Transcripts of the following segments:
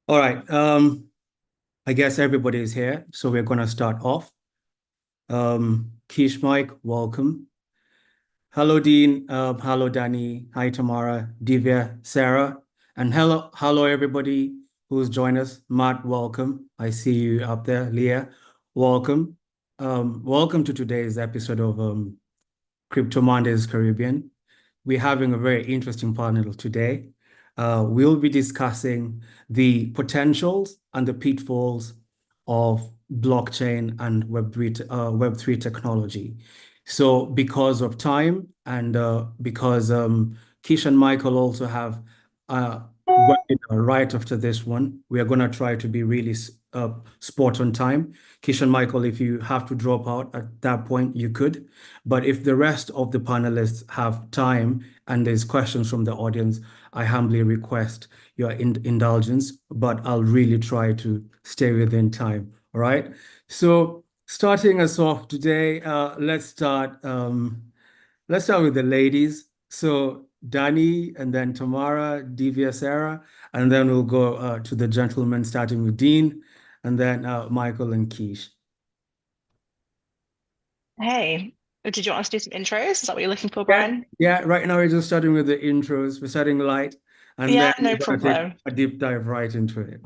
All right. I guess everybody is here, so we're going to start off. Kish Mike, welcome. Hello, Dean. Hello, Dani. Hi, Tamara, Divya, Sara, and hello, everybody who's joined us. Matt, welcome. I see you up there. Leah, welcome. Welcome to today's episode of CryptoMondays Caribbean. We're having a very interesting panel today. We'll be discussing the potentials and the pitfalls of blockchain and Web3 technology. So because of time and because Kish and Michael also have a webinar right after this one, we are going to try to be really spot on time. Kish and Michael, if you have to drop out at that point, you could. But if the rest of the panelists have time and there's questions from the audience, I humbly request your indulgence, but I'll really try to stay within time. All right. So starting us off today, let's start with the ladies. So Dani and then Tamara, Divya, Sara, and then we'll go to the gentlemen, starting with Dean, and then Michael and Kish. Hey, did you want us to do some intros? Is that what you're looking for, Brian? Yeah, right now we're just starting with the intros. We're starting light, and Yeah, then no we're going to take problem. a deep dive right into it.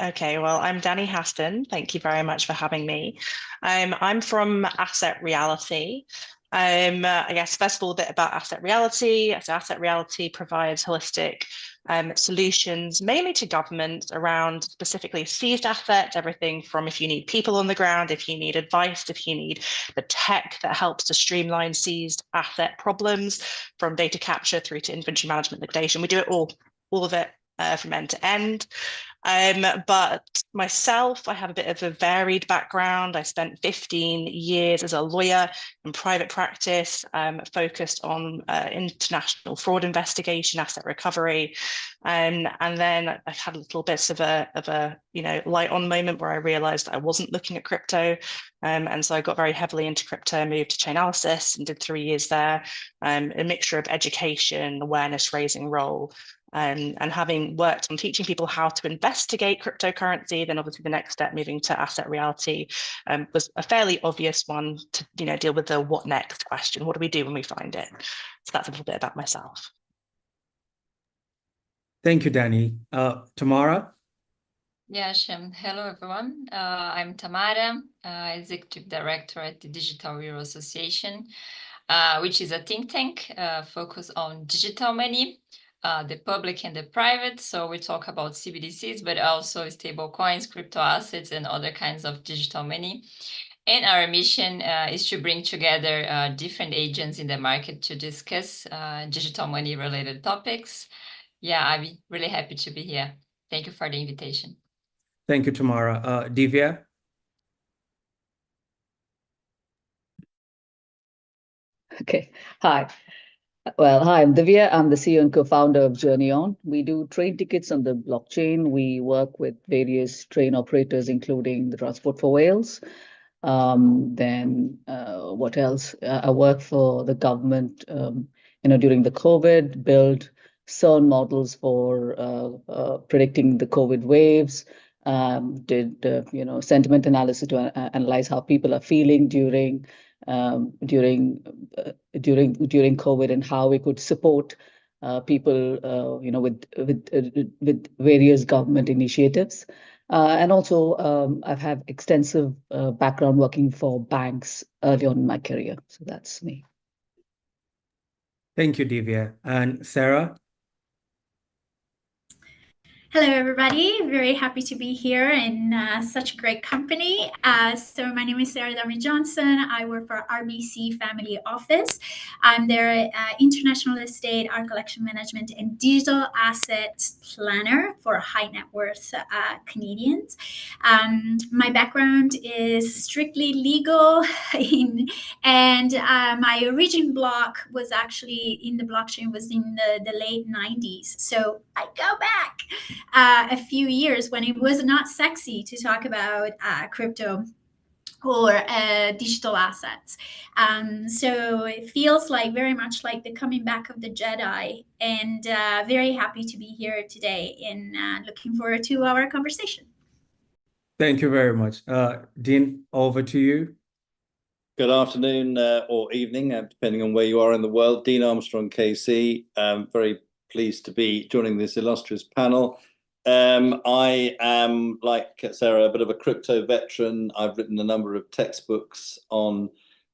Okay, well, I'm Dani Haston. Thank you very much for having me. I'm from Asset Reality. I guess first of all, a bit about Asset Reality. So Asset Reality provides holistic solutions, mainly to governments around specifically seized assets, everything from if you need people on the ground, if you need advice, if you need the tech that helps to streamline seized asset problems, from data capture through to inventory management liquidation. We do it all of it from end to end. But myself, I have a bit of a varied background. I spent 15 years as a lawyer in private practice, focused on international fraud investigation, asset recovery, and then I had a little bit of a light on moment where I realized I wasn't looking at crypto, and so I got very heavily into crypto, moved to Chainalysis and did 3 years there, a mixture of education, awareness raising role. And having worked on teaching people how to investigate cryptocurrency, then obviously the next step, moving to Asset Reality, was a fairly obvious one to deal with the what next question. What do we do when we find it? So that's a little bit about myself. Thank you, Dani. Tamara? Yeah, Shem. Hello, everyone. I'm Tamara, Executive Director at the Digital Euro Association, which is a think tank focused on digital money, the public and the private. So we talk about CBDCs, but also stable coins, crypto assets, and other kinds of digital money. And our mission is to bring together different agents in the market to discuss digital money related topics. Yeah, I'm really happy to be here. Thank you for the invitation. Thank you, Tamara. Divya? Okay. Hi. Well, hi, I'm Divya. I'm the CEO and co-founder of JurnyOn. We do train tickets on the blockchain. We work with various train operators, including the Transport for Wales. What else? I work for the government, during the COVID, build CERN models for predicting the COVID waves. Did sentiment analysis to analyze how people are feeling during COVID and how we could support people, with various government initiatives. And also, I've had extensive background working for banks early on in my career. So that's me. Thank you, Divya. And Sara? Hello, everybody. Very happy to be here in such great company. So my name is Sara Adami-Johnson. I work for RBC Family Office. I'm their international estate, art collection management, and digital asset planner for high net worth Canadians. My background is strictly legal, and my origin block was actually in the blockchain was in the late 90s. So I go back a few years when it was not sexy to talk about crypto or digital assets. So it feels like very much like the coming back of the Jedi, and very happy to be here today, and looking forward to our conversation. Thank you very much. Dean, over to you. Good afternoon or evening, depending on where you are in the world. Dean Armstrong, KC. Very pleased to be joining this illustrious panel. I am, like Sarah, a bit of a crypto veteran. I've written a number of textbooks on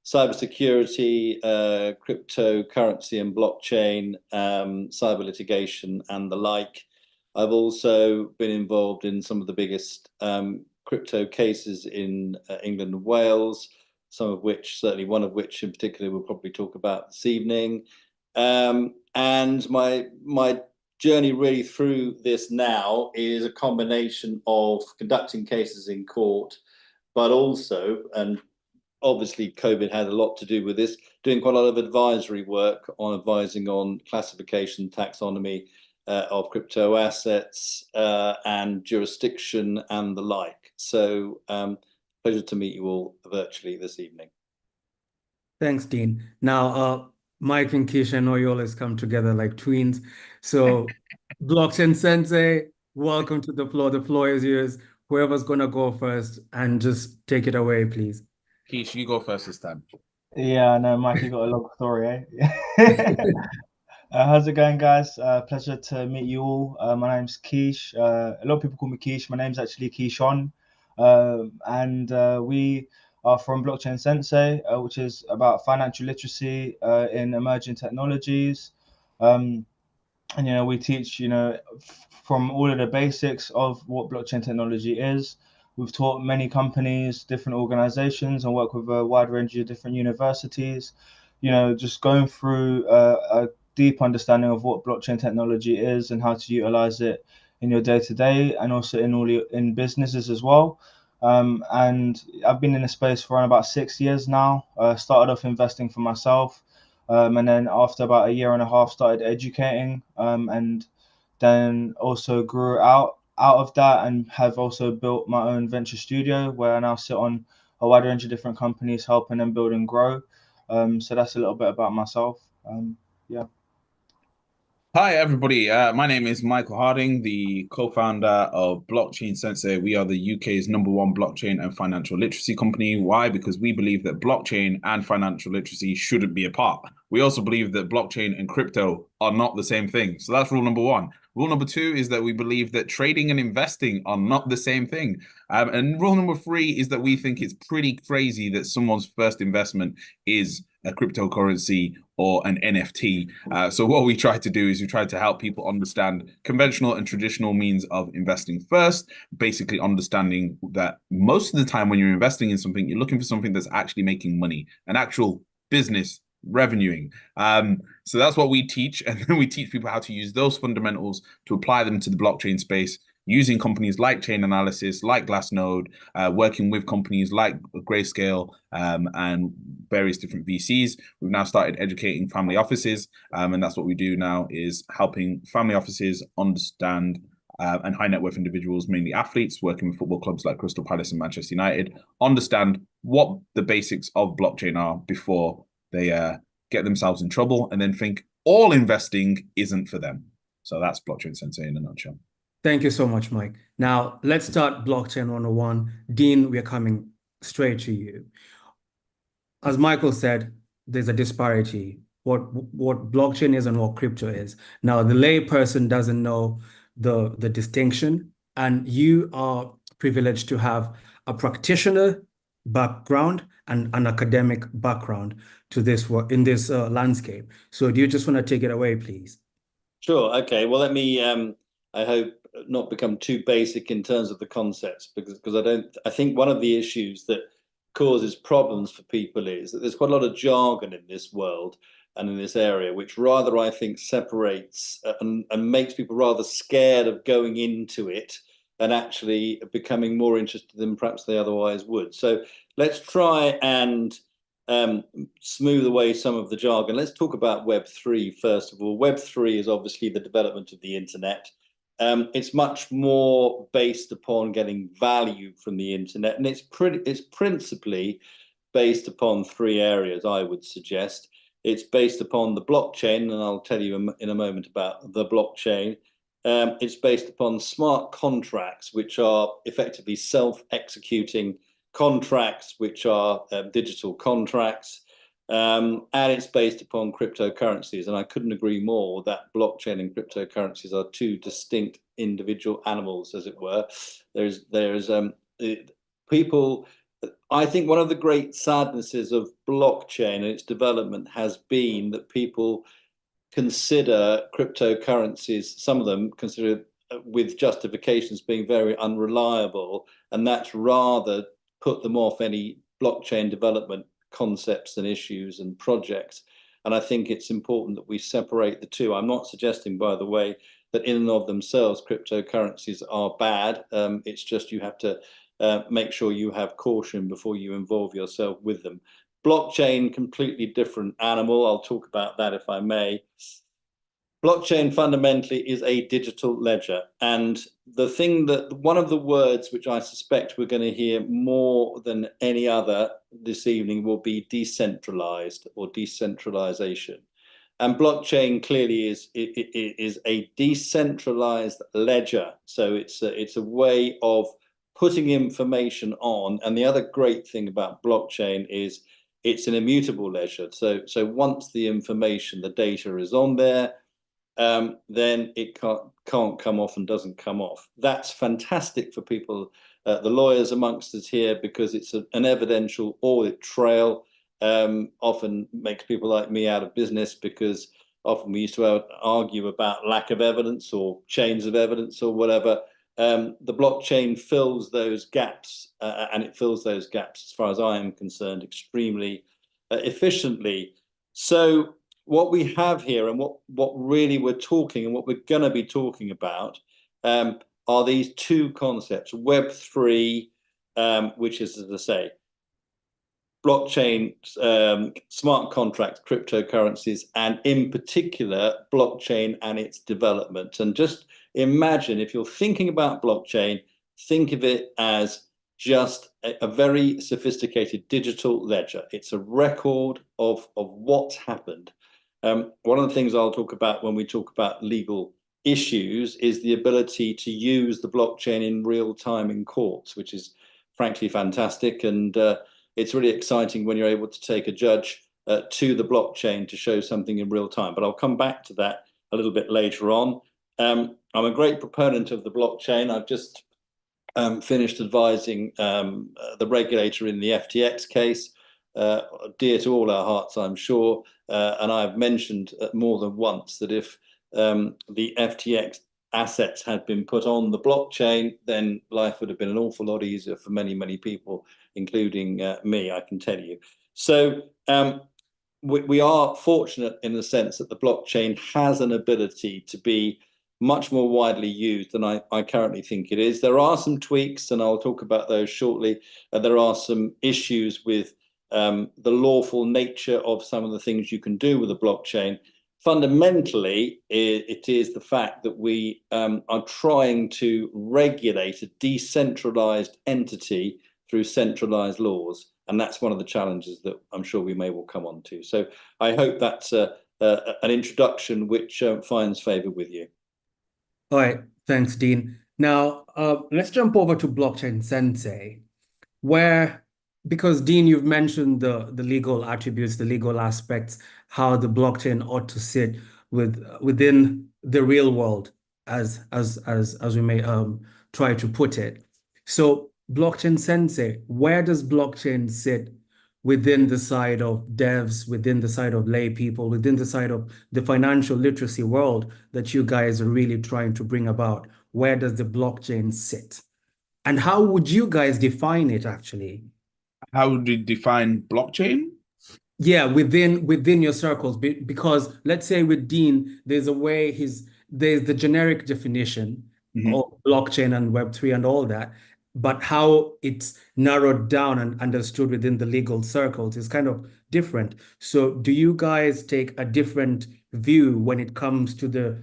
cybersecurity, cryptocurrency and blockchain, cyber litigation and the like. I've also been involved in some of the biggest crypto cases in England and Wales, some of which, certainly one of which in particular, we'll probably talk about this evening. And my journey really through this now is a combination of conducting cases in court, but also, and obviously COVID had a lot to do with this, doing quite a lot of advisory work on advising on classification, taxonomy of crypto assets and jurisdiction and the like. So pleasure to meet you all virtually this evening. Thanks, Dean. Now, Mike and Keisha, I know you always come together like twins. So, Blockchain Sensei, welcome to the floor. The floor is yours. Whoever's going to go first, and just take it away, please. Keish, you go first this time. Yeah, I know, Mike, you got a long story, eh? How's it going, guys? Pleasure to meet you all. My name's Keish. A lot of people call me Keish. My name's actually Keison. And we are from Blockchain Sensei, which is about financial literacy in emerging technologies. And, you know, we teach, you know, from all of the basics of what blockchain technology is. We've taught many companies, different organizations, and work with a wide range of different universities, you know, just going through a deep understanding of what blockchain technology is and how to utilize it in your day-to-day and also in businesses as well. And I've been in the space for around about 6 years now. Started off investing for myself, and then after about 1.5 years started educating, and then also grew out of that and have also built my own venture studio where I now sit on a wide range of different companies helping them build and grow. So that's a little bit about myself. Yeah. Hi, everybody. My name is Michael Harding, the co-founder of Blockchain Sensei. We are the UK's #1 blockchain and financial literacy company. Why? Because we believe that blockchain and financial literacy shouldn't be apart. We also believe that blockchain and crypto are not the same thing. So that's rule number 1. Rule number 2 is that we believe that trading and investing are not the same thing. And rule number 3 is that we think it's pretty crazy that someone's first investment is a cryptocurrency or an NFT. So what we try to do is we try to help people understand conventional and traditional means of investing first, basically understanding that most of the time when you're investing in something, you're looking for something that's actually making money, an actual business revenuing. So that's what we teach. And then we teach people how to use those fundamentals to apply them to the blockchain space, using companies like CHAINALYSIS, like Glassnode, working with companies like Grayscale and various different VCs. We've now started educating family offices, and that's what we do now, is helping family offices understand and high net worth individuals, mainly athletes, working with football clubs like Crystal Palace and Manchester United, understand what the basics of blockchain are before they get themselves in trouble and then think all investing isn't for them. So that's Blockchain Sensei in a nutshell. Thank you so much, Mike. Now, let's start Blockchain 101. Dean, we're coming straight to you. As Michael said, there's a disparity, what blockchain is and what crypto is. Now, the lay person doesn't know the distinction, and you are privileged to have a practitioner background and an academic background to this work in this landscape. So do you just want to take it away, please? Sure. Okay. Well, let me, I hope, not become too basic in terms of the concepts, because I think one of the issues that causes problems for people is that there's quite a lot of jargon in this world and in this area, which rather, I think, separates and makes people rather scared of going into it and actually becoming more interested than perhaps they otherwise would. So let's try and smooth away some of the jargon. Let's talk about Web3 first of all. Web3 is obviously the development of the internet. It's much more based upon getting value from the internet, and it's principally based upon three areas, I would suggest. It's based upon the blockchain, and I'll tell you in a moment about the blockchain. It's based upon smart contracts, which are effectively self-executing contracts, which are digital contracts. And it's based upon cryptocurrencies. And I couldn't agree more that blockchain and cryptocurrencies are two distinct individual animals, as it were. People, I think one of the great sadnesses of blockchain and its development has been that people consider cryptocurrencies, some of them consider with justifications being very unreliable, and that's rather put them off any blockchain development concepts and issues and projects. And I think it's important that we separate the two. I'm not suggesting, by the way, that in and of themselves cryptocurrencies are bad. It's just you have to make sure you have caution before you involve yourself with them. Blockchain, completely different animal. I'll talk about that if I may. Blockchain fundamentally is a digital ledger. And the thing that, one of the words which I suspect we're going to hear more than any other this evening will be decentralized or decentralization. And blockchain clearly is a decentralized ledger. So it's a way of putting information on. And the other great thing about blockchain is it's an immutable ledger. So once the information, the data is on there, then it can't come off and doesn't come off. That's fantastic for people, the lawyers amongst us here, because it's an evidential audit trail. Often makes people like me out of business, because often we used to argue about lack of evidence or chains of evidence or whatever. The blockchain fills those gaps, and it fills those gaps, as far as I am concerned, extremely efficiently. So what we have here, and what really we're talking, and what we're going to be talking about, are these two concepts: Web3, which is, as I say, blockchain, smart contracts, cryptocurrencies, and in particular, blockchain and its development. And just imagine, if you're thinking about blockchain, think of it as just a very sophisticated digital ledger. It's a record of what's happened. One of the things I'll talk about when we talk about legal issues is the ability to use the blockchain in real time in courts, which is frankly fantastic. And it's really exciting when you're able to take a judge to the blockchain to show something in real time. But I'll come back to that a little bit later on. I'm a great proponent of the blockchain. I've just finished advising the regulator in the FTX case, dear to all our hearts, I'm sure. And I've mentioned more than once that if the FTX assets had been put on the blockchain, then life would have been an awful lot easier for many, many people, including me, I can tell you. So we are fortunate in the sense that the blockchain has an ability to be much more widely used than I currently think it is. There are some tweaks, and I'll talk about those shortly. There are some issues with the lawful nature of some of the things you can do with a blockchain. Fundamentally, it is the fact that we are trying to regulate a decentralized entity through centralized laws. And that's one of the challenges that I'm sure we may well come on to. So I hope that's an introduction which finds favor with you. All right, thanks, Dean. Now, let's jump over to Blockchain Sensei, because Dean, you've mentioned the legal attributes, the legal aspects, how the blockchain ought to sit within the real world, as we may try to put it. So, Blockchain Sensei, where does blockchain sit within the side of devs, within the side of lay people, within the side of the financial literacy world that you guys are really trying to bring about? Where does the blockchain sit? And how would you guys define it, actually? How would you define blockchain? Yeah, within your circles, because let's say with Dean, there's a way there's the generic definition of blockchain and Web3 and all that, but how it's narrowed down and understood within the legal circles is kind of different. So do you guys take a different view when it comes to the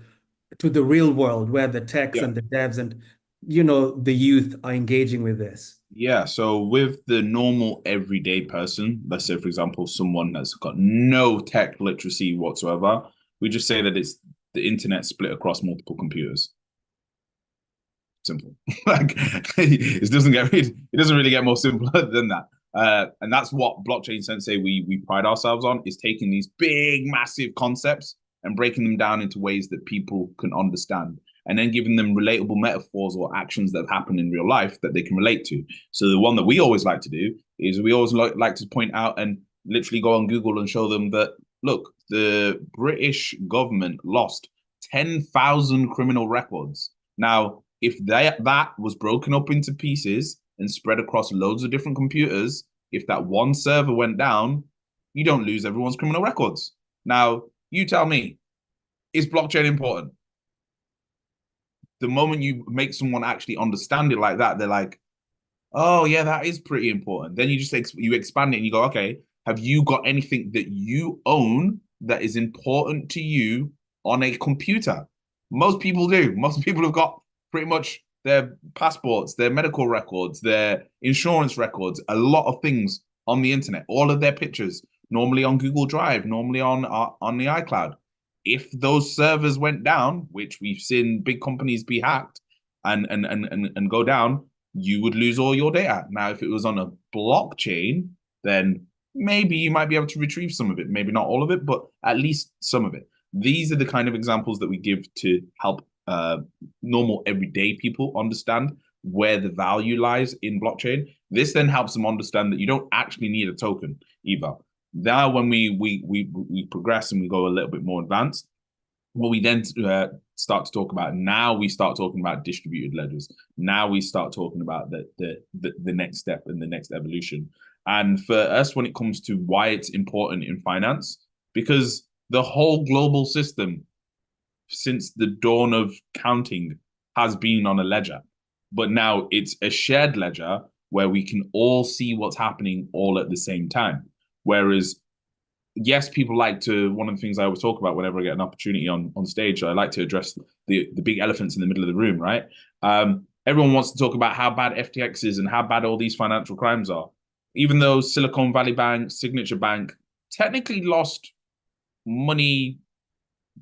to the real world where the techs Yeah. and the devs and, you know, the youth are engaging with this? Yeah, so with the normal everyday person, let's say, for example, someone that's got no tech literacy whatsoever, we just say that it's the internet split across multiple computers. Simple. Like it doesn't really get more simpler than that. And that's what Blockchain Sensei we pride ourselves on, is taking these big, massive concepts and breaking them down into ways that people can understand, and then giving them relatable metaphors or actions that have happened in real life that they can relate to. So the one that we always like to do is we always like to point out and literally go on Google and show them that, look, the British government lost 10,000 criminal records. Now, if that was broken up into pieces and spread across loads of different computers, if that one server went down, you don't lose everyone's criminal records. Now, you tell me, is blockchain important? The moment you make someone actually understand it like that, they're like, oh yeah, that is pretty important. Then you just you expand it and you go, okay, have you got anything that you own that is important to you on a computer? Most people do. Most people have got pretty much their passports, their medical records, their insurance records, a lot of things on the internet, all of their pictures, normally on Google Drive, normally on the iCloud. If those servers went down, which we've seen big companies be hacked and go down, you would lose all your data. Now, if it was on a blockchain, then maybe you might be able to retrieve some of it, maybe not all of it, but at least some of it. These are the kind of examples that we give to help normal everyday people understand where the value lies in blockchain. This then helps them understand that you don't actually need a token either. Now, when we progress and we go a little bit more advanced, what we then start to talk about, now we start talking about distributed ledgers. Now we start talking about the next step and the next evolution. And for us, when it comes to why it's important in finance, because the whole global system since the dawn of counting has been on a ledger, but now it's a shared ledger where we can all see what's happening all at the same time. Whereas, yes, people like to, one of the things I always talk about whenever I get an opportunity on stage, I like to address the big elephants in the middle of the room, right? Everyone wants to talk about how bad FTX is and how bad all these financial crimes are. Even though Silicon Valley Bank, Signature Bank technically lost money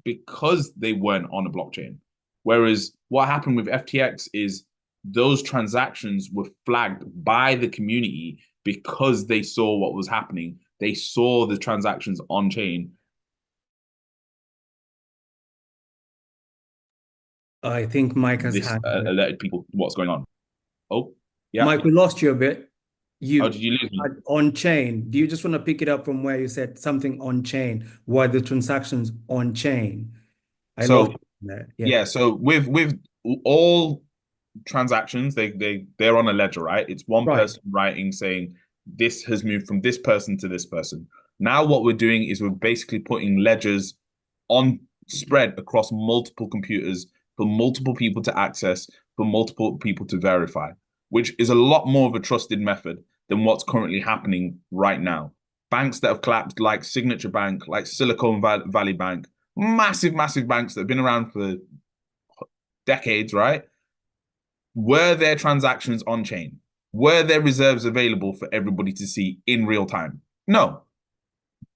because they weren't on a blockchain. Whereas what happened with FTX is those transactions were flagged by the community because they saw what was happening. They saw the transactions on chain. I think Mike has This had alerted people what's going on. Oh, yeah. Mike, we lost you a bit. Did you lose me? On chain. Do you just want to pick it up from where you said something on chain? Why the transactions on chain? So with all transactions, they're on a ledger, right? It's one person writing saying this has moved from this person to this person. Now what we're doing is we're basically putting ledgers on spread across multiple computers for multiple people to access, for multiple people to verify, which is a lot more of a trusted method than what's currently happening right now. Banks that have collapsed, like Signature Bank, like Silicon Valley Bank, massive banks that have been around for decades, right? Were their transactions on chain? Were their reserves available for everybody to see in real time? No.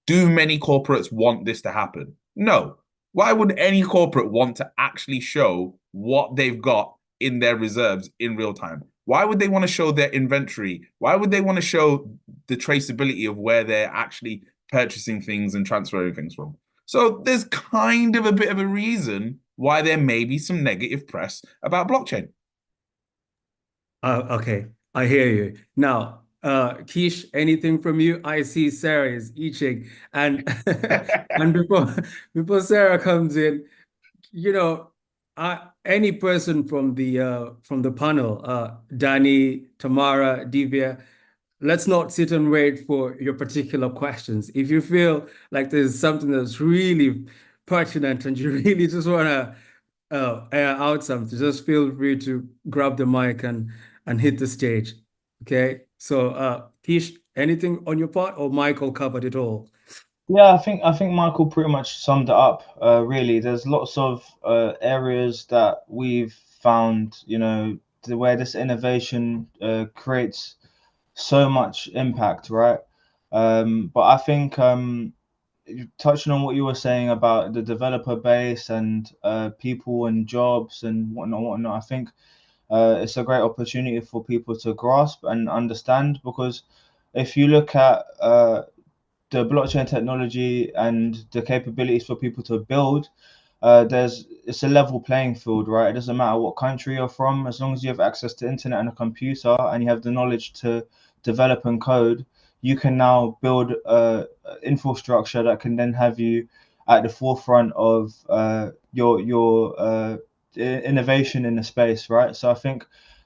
Do many corporates want this to happen? No. Why would any corporate want to actually show what they've got in their reserves in real time? Why would they want to show their inventory? Why would they want to show the traceability of where they're actually purchasing things and transferring things from? So there's kind of a bit of a reason why there may be some negative press about blockchain. Okay, I hear you. Now, Keish, anything from you? I see Sarah is itching, and and before Sarah comes in, you know, any person from the panel, Dani, Tamara, Divya, let's not sit and wait for your particular questions. If you feel like there's something that's really pertinent and you really just want to air out something, just feel free to grab the mic and hit the stage. Okay. So Keish, anything on your part, or Michael covered it all? Yeah, I think Michael pretty much summed it up. Really, there's lots of areas that we've found, you know, where this innovation creates so much impact, right? But I think touching on what you were saying about the developer base and people and jobs and whatnot, I think it's a great opportunity for people to grasp and understand, because if you look at the blockchain technology and the capabilities for people to build, it's a level playing field, right? It doesn't matter what country you're from, as long as you have access to internet and a computer and you have the knowledge to develop and code, you can now build infrastructure that can then have you at the forefront of your innovation in the space, right? So I think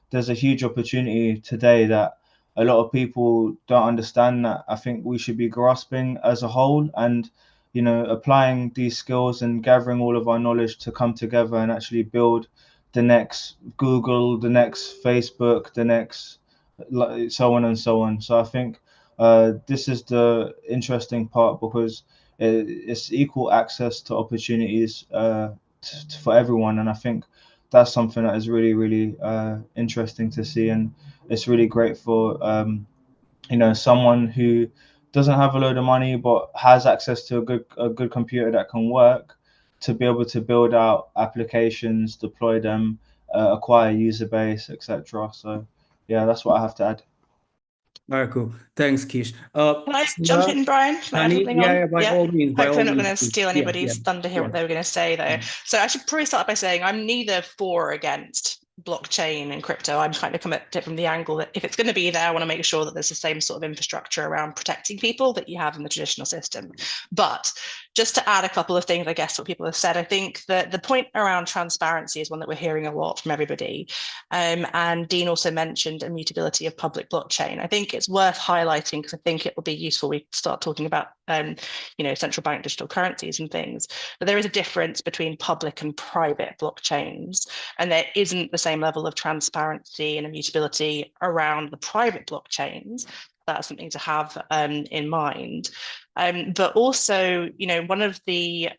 there's a huge opportunity today that a lot of people don't understand, that I think we should be grasping as a whole, and you know, applying these skills and gathering all of our knowledge to come together and actually build the next Google, the next Facebook, the next so on and so on. So I think this is the interesting part, because it's equal access to opportunities for everyone, and I think that's something that is really, really interesting to see, and it's really great for you know, someone who doesn't have a load of money but has access to a good computer that can work, to be able to build out applications, deploy them, acquire user base, etc. So yeah, that's what I have to add. All right, cool. Thanks, Kish. Can I jump in, Brian? Can I add Dani, something on? yeah, by all means, by Hopefully all I'm not going means, to please. steal anybody's thunder here, what they were going to say, though. So I should probably start by saying I'm neither for or against blockchain and crypto. I'm kind of come at it from the angle that if it's going to be there, I want to make sure that there's the same sort of infrastructure around protecting people that you have in the traditional system. But just to add a couple of things, I guess, what people have said, I think that the point around transparency is one that we're hearing a lot from everybody. And Dean also mentioned immutability of public blockchain. I think it's worth highlighting, because I think it will be useful we start talking about you know, central bank digital currencies and things. But there is a difference between public and private blockchains, and there isn't the same level of transparency and immutability around the private blockchains. That's something to have in mind. But also, you know, one of the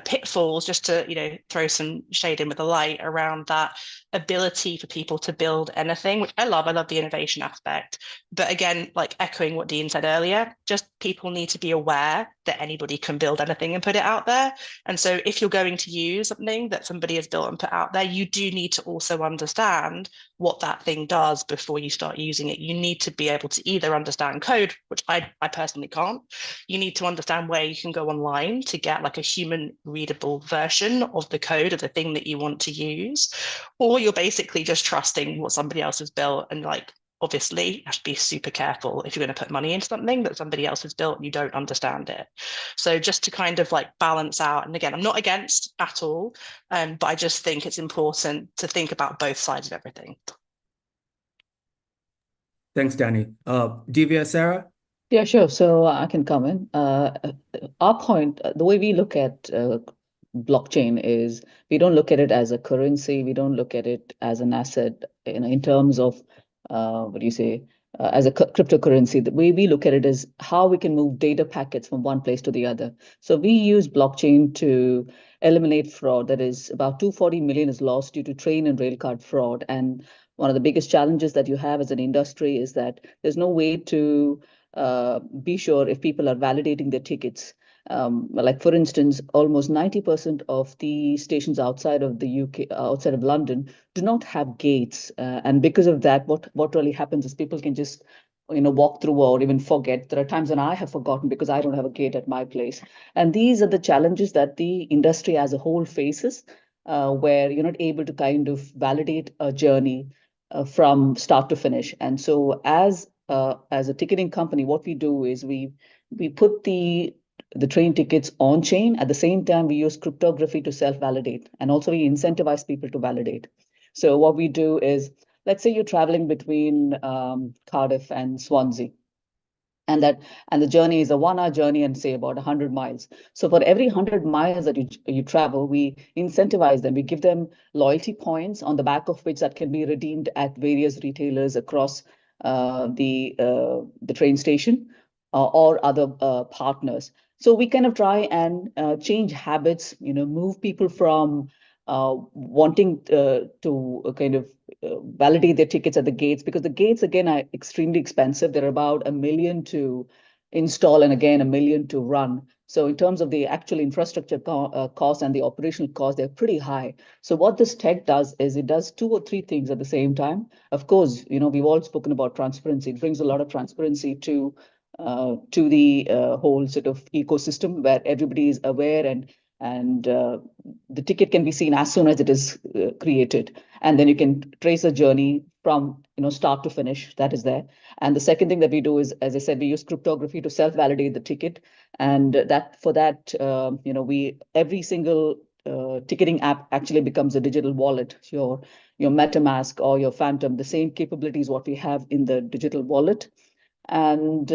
pitfalls, just to, you know, throw some shade in with the light around that ability for people to build anything, which I love the innovation aspect, but again, like echoing what Dean said earlier, just people need to be aware that anybody can build anything and put it out there. And so if you're going to use something that somebody has built and put out there, you do need to also understand what that thing does before you start using it. You need to be able to either understand code, which I personally can't. You need to understand where you can go online to get like a human readable version of the code of the thing that you want to use, or you're basically just trusting what somebody else has built. And like, obviously, you have to be super careful if you're going to put money into something that somebody else has built and you don't understand it. So just to kind of like balance out, and again, I'm not against at all, but I just think it's important to think about both sides of everything. Thanks, Dani. Divya, Sara? Yeah, sure. So I can comment. Our point, the way we look at blockchain is we don't look at it as a currency. We don't look at it as an asset in terms of, what do you say, as a cryptocurrency. The way we look at it is how we can move data packets from one place to the other. So we use blockchain to eliminate fraud. That is, about 240 million is lost due to train and rail card fraud. And one of the biggest challenges that you have as an industry is that there's no way to be sure if people are validating their tickets. Like for instance, almost 90% of the stations outside of the UK, outside of London, do not have gates, and because of that, what really happens is people can just, you know, walk through or even forget. There are times when I have forgotten because I don't have a gate at my place, and these are the challenges that the industry as a whole faces, where you're not able to kind of validate a journey from start to finish. And so as a ticketing company, what we do is we put the train tickets on chain. At the same time, we use cryptography to self-validate, and also we incentivize people to validate. So what we do is, let's say you're traveling between Cardiff and Swansea, and the journey is a 1-hour journey and say about 100 miles. So for every 100 miles that you travel, we incentivize them. We give them loyalty points on the back of which that can be redeemed at various retailers across the train station or other partners. So we kind of try and change habits, move people from wanting to kind of validate their tickets at the gates, because the gates, again, are extremely expensive. They're about $1 million to install and again $1 million to run. So in terms of the actual infrastructure cost and the operational cost, they're pretty high. So what this tech does is it does 2 or 3 things at the same time. Of course, we've all spoken about transparency. It brings a lot of transparency to the whole sort of ecosystem where everybody is aware, and the ticket can be seen as soon as it is created, and then you can trace a journey from start to finish that is there. And the second thing that we do is, as I said, we use cryptography to self-validate the ticket, and we every single ticketing app actually becomes a digital wallet. Your MetaMask or your Phantom, the same capabilities what we have in the digital wallet. And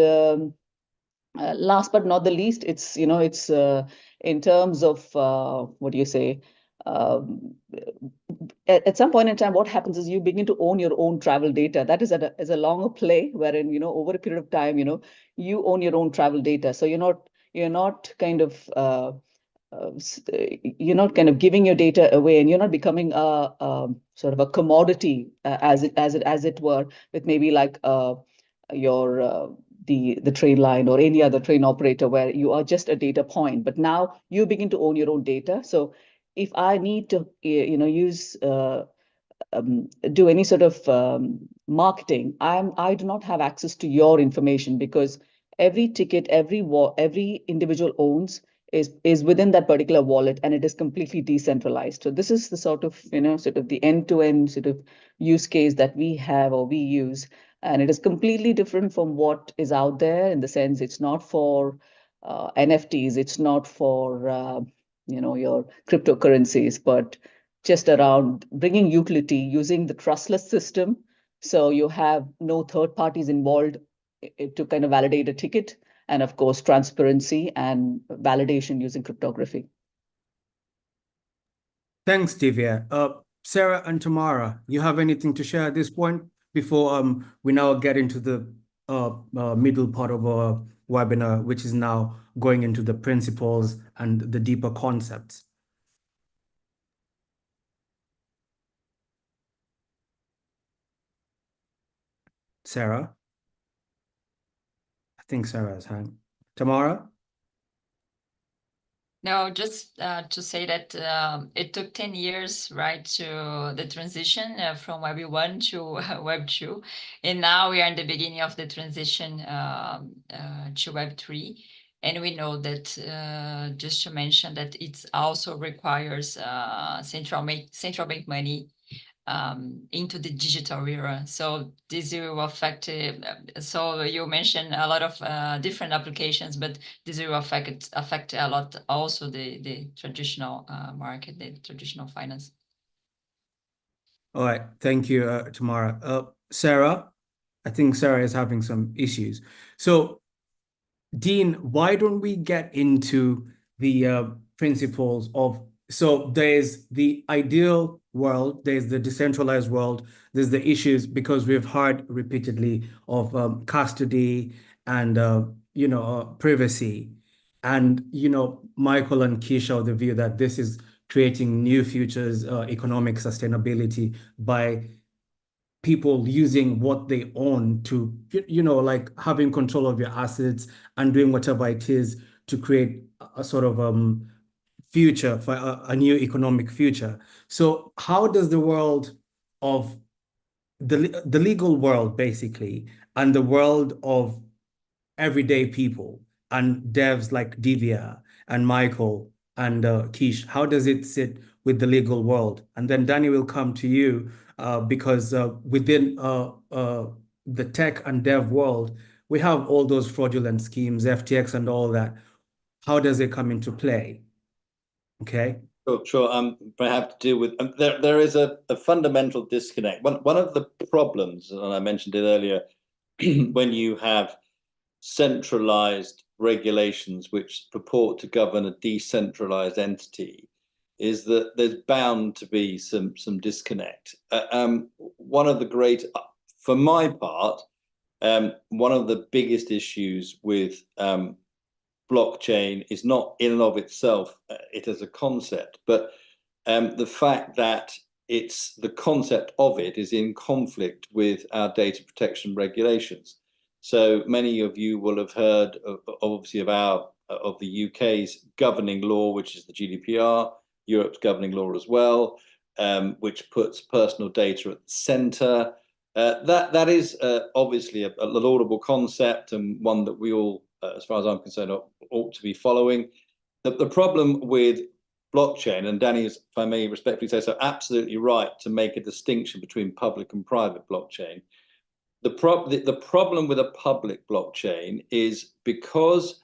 last but not the least, it's in terms of what do you say? At some point in time, what happens is you begin to own your own travel data. That is as a longer play, wherein over a period of time, you own your own travel data. So you're not kind of giving your data away, and you're not becoming a sort of a commodity as it were, with maybe like your the train line or any other train operator, where you are just a data point. But now you begin to own your own data. So if I need to use do any sort of marketing, I do not have access to your information, because every ticket, every individual owns is within that particular wallet, and it is completely decentralized. So this is the sort of the end-to-end sort of use case that we have or we use, and it is completely different from what is out there, in the sense it's not for NFTs, it's not for your cryptocurrencies, but just around bringing utility using the trustless system. So you have no third parties involved to kind of validate a ticket, and of course, transparency and validation using cryptography. Thanks, Divya. Sarah and Tamara, you have anything to share at this point before we now get into the middle part of our webinar, which is now going into the principles and the deeper concepts? Sarah? I think Sarah has hand. Tamara? No, just to say that it took 10 years, right, to the transition from Web 1 to Web 2. And now we are in the beginning of the transition to Web 3. And we know that, just to mention, that it also requires central bank money into the digital era. So this will affect, so you mentioned a lot of different applications, but this will affect a lot also the traditional market, the traditional finance. All right, thank you, Tamara. Sarah, I think Sarah is having some issues. So, Dean, why don't we get into the principles of, so there's the ideal world, there's the decentralized world, there's the issues, because we've heard repeatedly of custody and privacy. And Michael and Keisha are of the view that this is creating new futures, economic sustainability, by people using what they own to, like having control of your assets and doing whatever it is to create a sort of future for a new economic future. So how does the world of the legal world, basically, and the world of everyday people and devs like Divya and Michael and Keish, how does it sit with the legal world? And then Dani will come to you because within the tech and dev world, we have all those fraudulent schemes, FTX and all that. How does it come into play? Okay. Sure. Perhaps to deal with there is a fundamental disconnect. One of the problems, and I mentioned it earlier, when you have centralized regulations which purport to govern a decentralized entity, is that there's bound to be some disconnect. One of the great, for my part, one of the biggest issues with blockchain is not in and of itself it as a concept, but the fact that it's the concept of it is in conflict with our data protection regulations. So many of you will have heard obviously of the UK's governing law, which is the GDPR, Europe's governing law as well, which puts personal data at the centre. That is obviously a laudable concept, and one that we all, as far as I'm concerned, ought to be following. The problem with blockchain, and Dani is, if I may respectfully say so, absolutely right to make a distinction between public and private blockchain. The problem with a public blockchain is because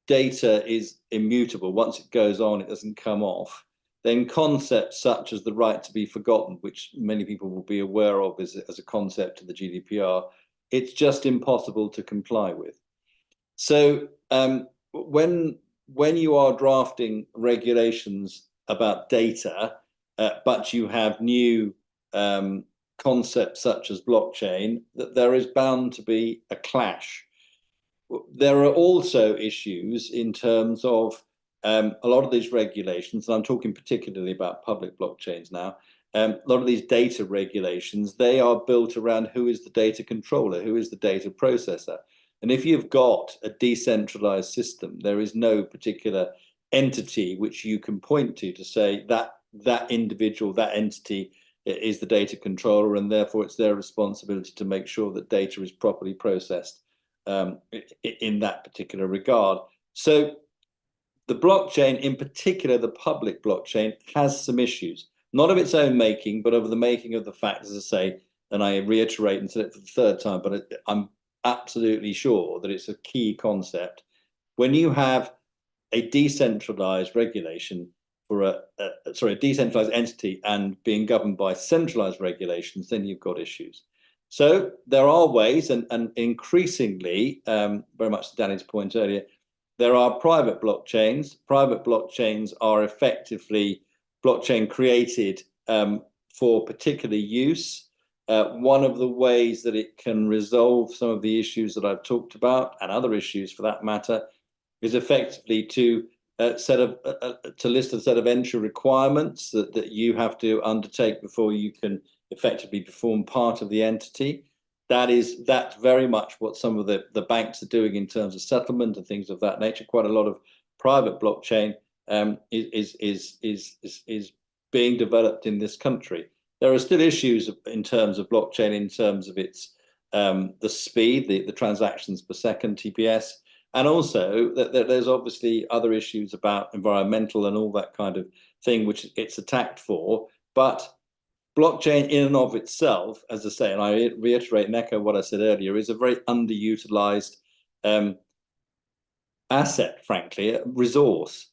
data is immutable. Once it goes on, it doesn't come off. Then concepts such as the right to be forgotten, which many people will be aware of as a concept of the GDPR, it's just impossible to comply with. So when you are drafting regulations about data, but you have new concepts such as blockchain, that there is bound to be a clash. There are also issues in terms of a lot of these regulations, and I'm talking particularly about public blockchains now, a lot of these data regulations, they are built around who is the data controller, who is the data processor. And if you've got a decentralized system, there is no particular entity which you can point to say that individual, that entity is the data controller, and therefore it's their responsibility to make sure that data is properly processed in that particular regard. So the blockchain, in particular the public blockchain, has some issues, not of its own making, but of the making of the fact, as I say, and I reiterate and said it for the third time, but I'm absolutely sure that it's a key concept. When you have a decentralized regulation for a decentralized entity and being governed by centralized regulations, then you've got issues. So there are ways, and increasingly, very much to Dani's point earlier, there are private blockchains. Private blockchains are effectively blockchain created for particular use. One of the ways that it can resolve some of the issues that I've talked about, and other issues for that matter, is effectively to list a set of entry requirements that you have to undertake before you can effectively perform part of the entity. That's very much what some of the banks are doing in terms of settlement and things of that nature. Quite a lot of private blockchain is being developed in this country. There are still issues in terms of blockchain, in terms of its the speed, the transactions per second, TPS, and also that there's obviously other issues about environmental and all that kind of thing, which it's attacked for. But blockchain in and of itself, as I say, and I reiterate and echo what I said earlier, is a very underutilized asset, frankly, a resource.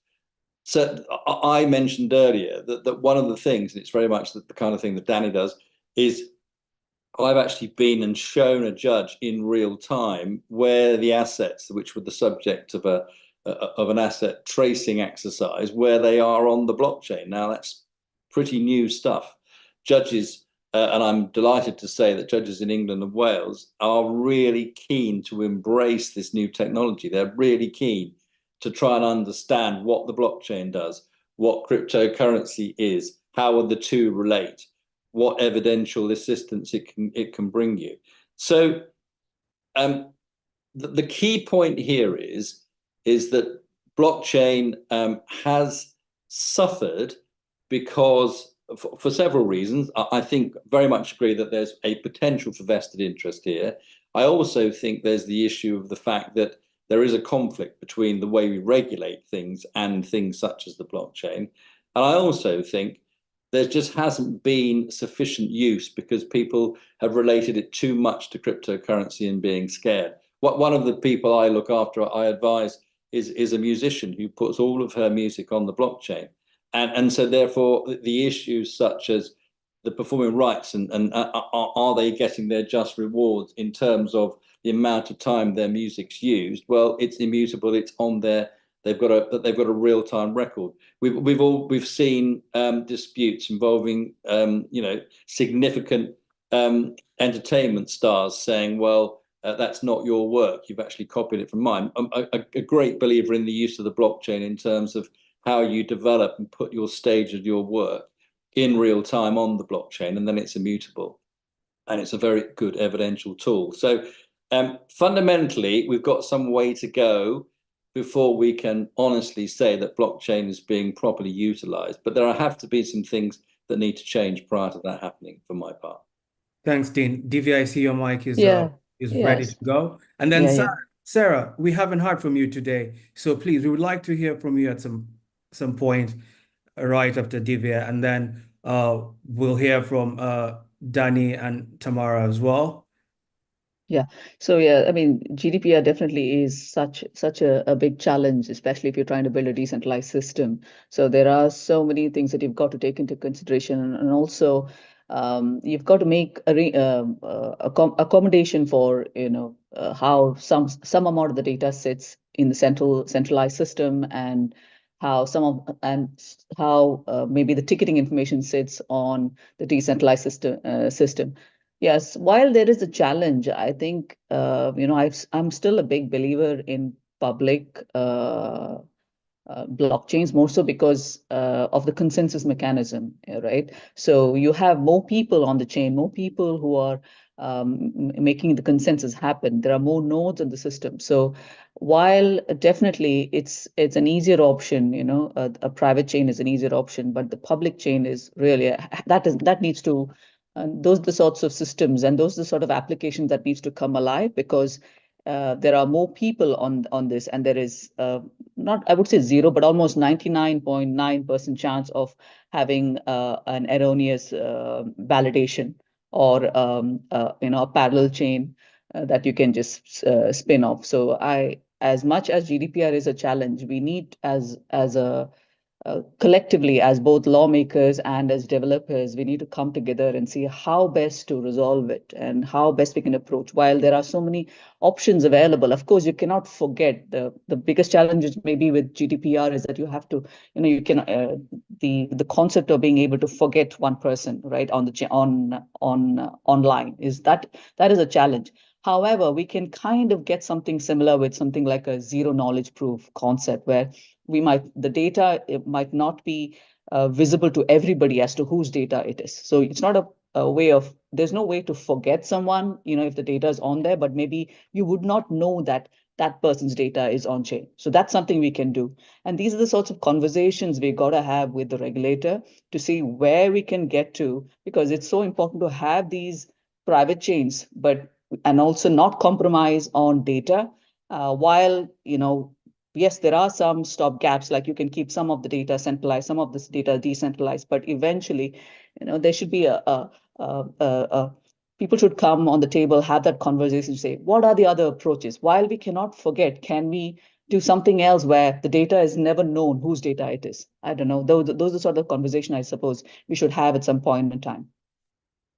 So I mentioned earlier that one of the things, and it's very much the kind of thing that Dani does, is I've actually been and shown a judge in real time where the assets, which were the subject of an asset tracing exercise, where they are on the blockchain. Now, that's pretty new stuff. Judges, and I'm delighted to say that judges in England and Wales are really keen to embrace this new technology. They're really keen to try and understand what the blockchain does, what cryptocurrency is, how the two relate, what evidential assistance it can bring you. So the key point here is that blockchain has suffered because, for several reasons. I think very much agree that there's a potential for vested interest here. I also think there's the issue of the fact that there is a conflict between the way we regulate things and things such as the blockchain. And I also think there just hasn't been sufficient use because people have related it too much to cryptocurrency and being scared. One of the people I look after, I advise, is a musician who puts all of her music on the blockchain. And so therefore the issues such as the performing rights and are they getting their just rewards in terms of the amount of time their music's used? Well, it's immutable. It's on there. They've got a real-time record. We've seen disputes involving significant entertainment stars saying, well, that's not your work. You've actually copied it from mine. I'm a great believer in the use of the blockchain in terms of how you develop and put your stage of your work in real time on the blockchain, and then it's immutable. And it's a very good evidential tool. So fundamentally, we've got some way to go before we can honestly say that blockchain is being properly utilized. But there have to be some things that need to change prior to that happening for my part. Thanks, Dean. Divya, I see your mic is ready to go. And then Sarah, we haven't heard from you today. So please, we would like to hear from you at some point right after Divya. And then we'll hear from Dani and Tamara as well. Yeah. So yeah, I mean, GDPR definitely is such a big challenge, especially if you're trying to build a decentralized system. So there are so many things that you've got to take into consideration, and also you've got to make accommodation for how some amount of the data sits in the centralized system, and how maybe the ticketing information sits on the decentralized system. Yes, while there is a challenge, I think I'm still a big believer in public blockchains, more so because of the consensus mechanism, right? So you have more people on the chain, more people who are making the consensus happen. There are more nodes in the system. So while definitely it's an easier option, a private chain is an easier option, but the public chain is really that needs to. And those are the sorts of systems, and those are the sort of applications that needs to come alive, because there are more people on this, and there is not, I would say zero, but almost 99.9% chance of having an erroneous validation, or a parallel chain that you can just spin off. So as much as GDPR is a challenge, we need as a collectively, as both lawmakers and as developers, we need to come together and see how best to resolve it and how best we can approach. While there are so many options available, of course, you cannot forget the biggest challenges maybe with GDPR is that you have to, you can the concept of being able to forget one person, right, on the online is that is a challenge. However, we can kind of get something similar with something like a zero knowledge proof concept, where the data might not be visible to everybody as to whose data it is. So it's not a way of, there's no way to forget someone, if the data is on there, but maybe you would not know that that person's data is on chain. So that's something we can do. And these are the sorts of conversations we got to have with the regulator to see where we can get to, because it's so important to have these private chains, and also not compromise on data, while, yes, there are some stop gaps, like you can keep some of the data centralized, some of this data decentralized, but eventually, there should be people should come on the table, have that conversation, say, what are the other approaches? While we cannot forget, can we do something else where the data is never known whose data it is? I don't know. Those are the sort of conversation I suppose we should have at some point in time.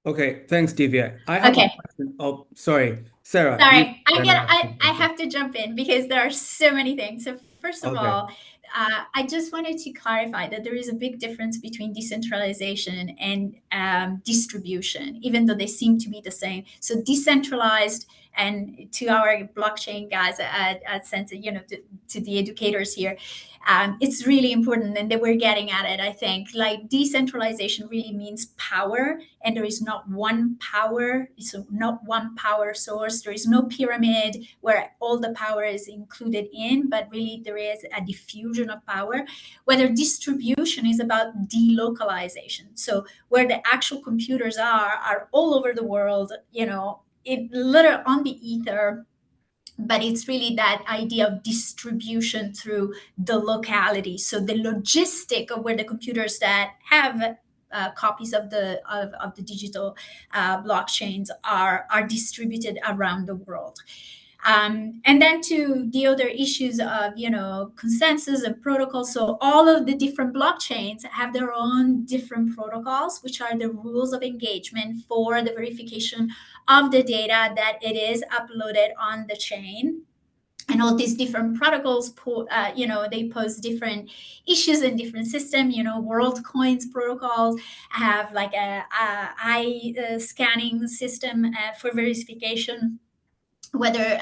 Okay, thanks, Divya. I have a question. Oh, sorry, Sarah. Sorry, I have to jump in because there are so many things. So first of all, I just wanted to clarify that there is a big difference between decentralization and distribution, even though they seem to be the same. So decentralized, and to our blockchain guys at Sensei, to the educators here, it's really important, and they were getting at it. I think like decentralization really means power, and there is not one power. So not one power source. There is no pyramid where all the power is included in, but really there is a diffusion of power. Whether distribution is about delocalization, so where the actual computers are all over the world, it literally on the ether, but it's really that idea of distribution through the locality. So the logistic of where the computers that have copies of the digital blockchains are distributed around the world. And then to the other issues of consensus and protocols. So all of the different blockchains have their own different protocols, which are the rules of engagement for the verification of the data that it is uploaded on the chain. And all these different protocols, they pose different issues in different systems. WorldCoin's protocols have like a eye scanning system for verification whether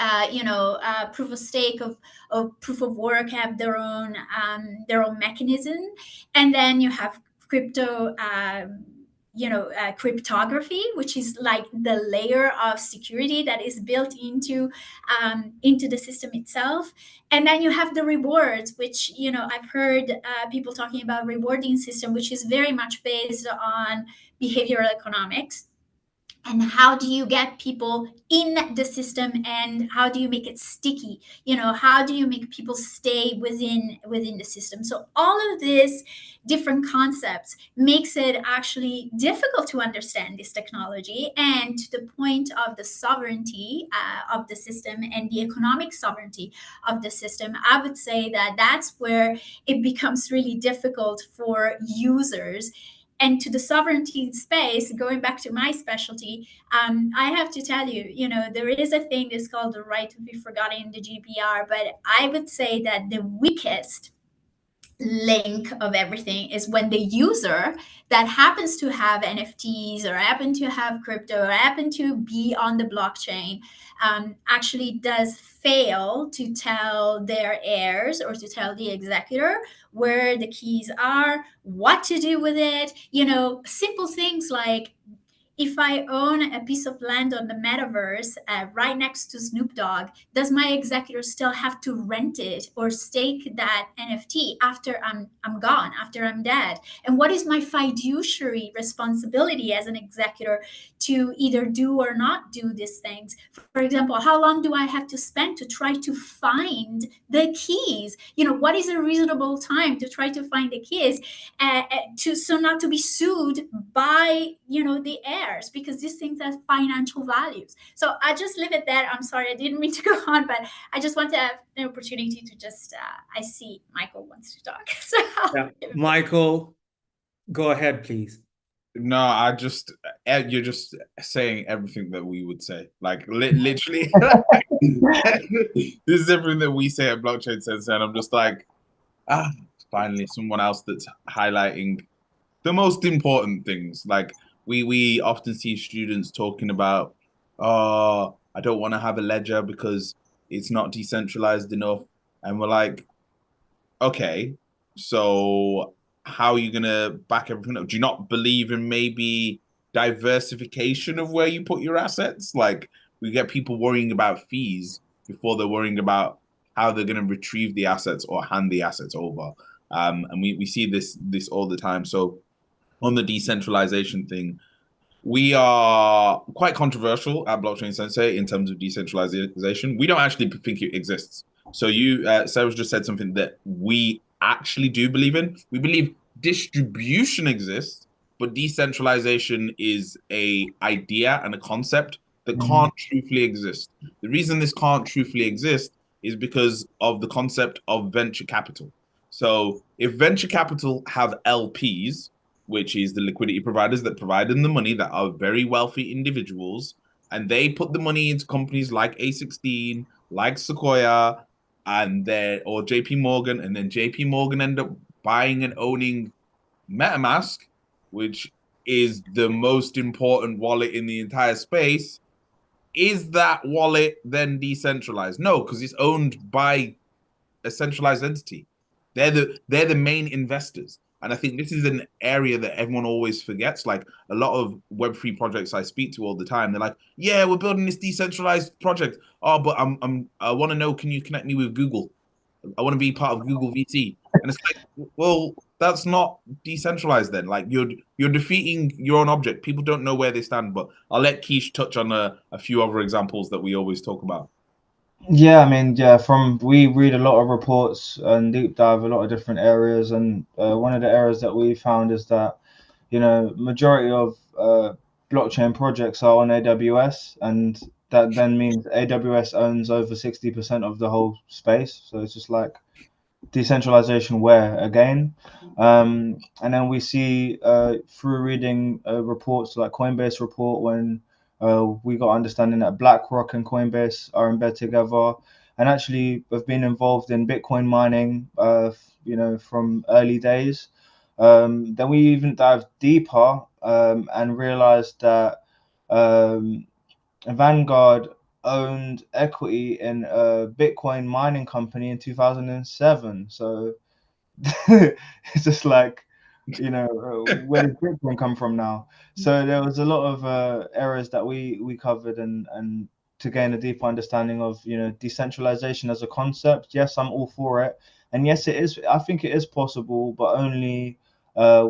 proof of stake of proof of work have their own mechanism, and then you have crypto cryptography, which is like the layer of security that is built into the system itself. And then you have the rewards, which I've heard people talking about rewarding system, which is very much based on behavioral economics. And how do you get people in the system, and how do you make it sticky? How do you make people stay within the system? So all of these different concepts makes it actually difficult to understand this technology. And to the point of the sovereignty of the system and the economic sovereignty of the system, I would say that that's where it becomes really difficult for users. And to the sovereignty space, going back to my specialty, I have to tell you, there is a thing that's called the right to be forgotten in the GDPR, but I would say that the weakest link of everything is when the user that happens to have NFTs or happen to have crypto or happen to be on the blockchain actually does fail to tell their heirs or to tell the executor where the keys are, what to do with it. Simple things like, if I own a piece of land on the metaverse right next to Snoop Dogg, does my executor still have to rent it or stake that NFT after I'm gone, after I'm dead? And what is my fiduciary responsibility as an executor to either do or not do these things? For example, how long do I have to spend to try to find the keys? What is a reasonable time to try to find the keys so not to be sued by the heirs, because these things have financial values. So I just leave it there. I'm sorry, I didn't mean to go on, but I just want to have an opportunity to just I see Michael wants to talk. So Yeah. Michael, go ahead, please. No, you're just saying everything that we would say. Like literally, this is everything that we say at Blockchain Sensei, and I'm just like, finally someone else that's highlighting the most important things. Like we often see students talking about, oh, I don't want to have a ledger because it's not decentralized enough. And we're like, okay, so how are you gonna back everything up? Do you not believe in maybe diversification of where you put your assets? Like we get people worrying about fees before they're worrying about how they're gonna retrieve the assets or hand the assets over. And we see this all the time. So on the decentralization thing, we are quite controversial at Blockchain Sensei in terms of decentralization. We don't actually think it exists. So Sarah's just said something that we actually do believe in. We believe distribution exists, but decentralization is a idea and a concept that can't truthfully exist. The reason this can't truthfully exist is because of the concept of venture capital. So if venture capital have LPs, which is the liquidity providers that provide them the money, that are very wealthy individuals, and they put the money into companies like A16, like Sequoia, or JP Morgan, and then JP Morgan end up buying and owning MetaMask, which is the most important wallet in the entire space. Is that wallet then decentralized? No, because it's owned by a centralized entity. They're the main investors. And I think this is an area that everyone always forgets. Like a lot of Web3 projects I speak to all the time, they're like, yeah, we're building this decentralized project. Oh, but I want to know, can you connect me with Google? I want to be part of Google VC. And it's like, well, that's not decentralized then. Like you're defeating your own object. People don't know where they stand, but I'll let Keish touch on a few other examples that we always talk about. Yeah, I mean, yeah, we read a lot of reports and deep dive a lot of different areas, and one of the areas that we found is that, majority of blockchain projects are on AWS, and that then means AWS owns over 60% of the whole space. So it's just like decentralization where again, and then we see through reading reports like Coinbase report when we got understanding that BlackRock and Coinbase are in bed together, and actually have been involved in Bitcoin mining, from early days. Then we even dive deeper and realized that Vanguard owned equity in a Bitcoin mining company in 2007. So it's just like, you know, where did Bitcoin come from now? So there was a lot of errors that we covered, and to gain a deeper understanding of, you know, decentralization as a concept. Yes, I'm all for it, and yes, it is. I think it is possible, but only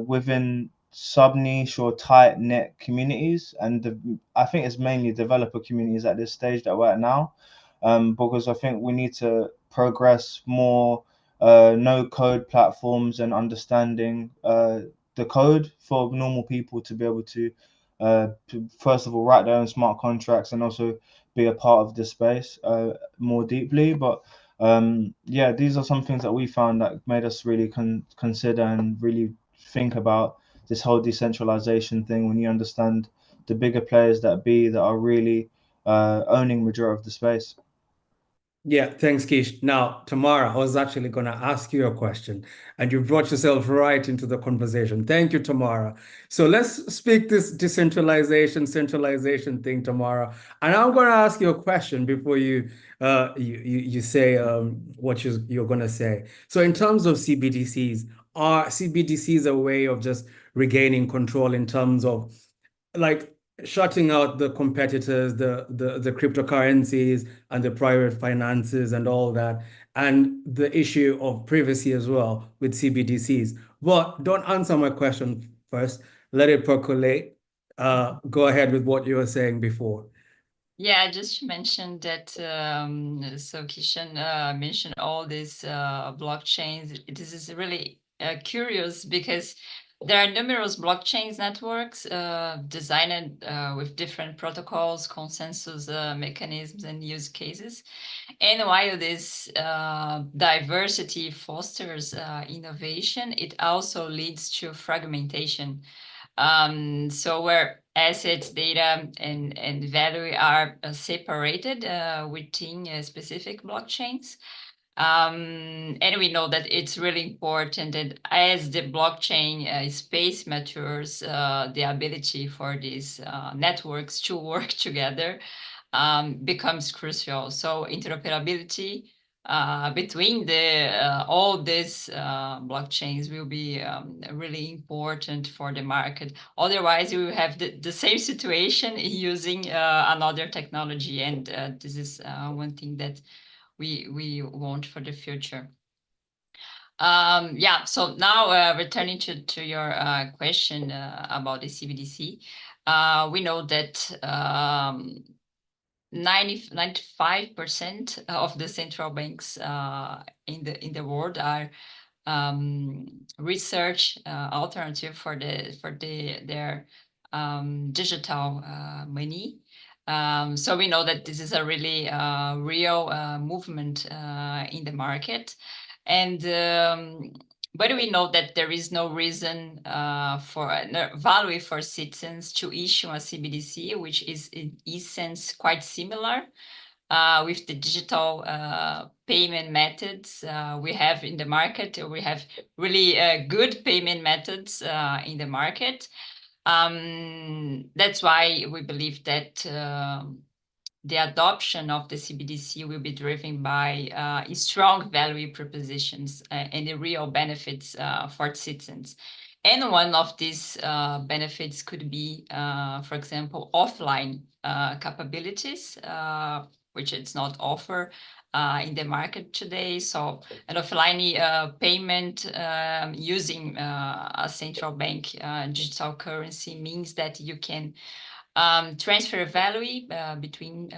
within sub niche or tight knit communities, and I think it's mainly developer communities at this stage that we're at now, because I think we need to progress more no code platforms and understanding the code for normal people to be able to first of all write their own smart contracts and also be a part of the space more deeply. But yeah, these are some things that we found that made us really consider and really think about this whole decentralization thing, when you understand the bigger players that are really owning majority of the space. Yeah, thanks, Kish. Now, Tamara, I was actually going to ask you a question, and you brought yourself right into the conversation. Thank you, Tamara. So let's speak this decentralization, centralization thing, Tamara. And I'm going to ask you a question before you say what you're going to say. So in terms of CBDCs, are CBDCs a way of just regaining control in terms of like shutting out the competitors, the cryptocurrencies and the private finances and all that, and the issue of privacy as well with CBDCs? But don't answer my question first. Let it percolate. Go ahead with what you were saying before. Yeah, just to mention that, so Kishan mentioned all these blockchains. This is really curious because there are numerous blockchains networks designed with different protocols, consensus mechanisms, and use cases. And while this diversity fosters innovation, it also leads to fragmentation. So where assets, data, and value are separated within specific blockchains. And we know that it's really important that as the blockchain space matures, the ability for these networks to work together becomes crucial. So interoperability between all these blockchains will be really important for the market. Otherwise, we will have the same situation using another technology, and this is one thing that we want for the future. Yeah, so now returning to your question about the CBDC, we know that 95% of the central banks in the world are research alternative for their digital money. So we know that this is a really real movement in the market, and but we know that there is no reason for value for citizens to issue a CBDC, which is in essence quite similar with the digital payment methods we have in the market. We have really good payment methods in the market. That's why we believe that the adoption of the CBDC will be driven by strong value propositions and the real benefits for citizens. And one of these benefits could be, for example, offline capabilities, which it's not offered in the market today. So an offline payment using a central bank digital currency means that you can transfer value between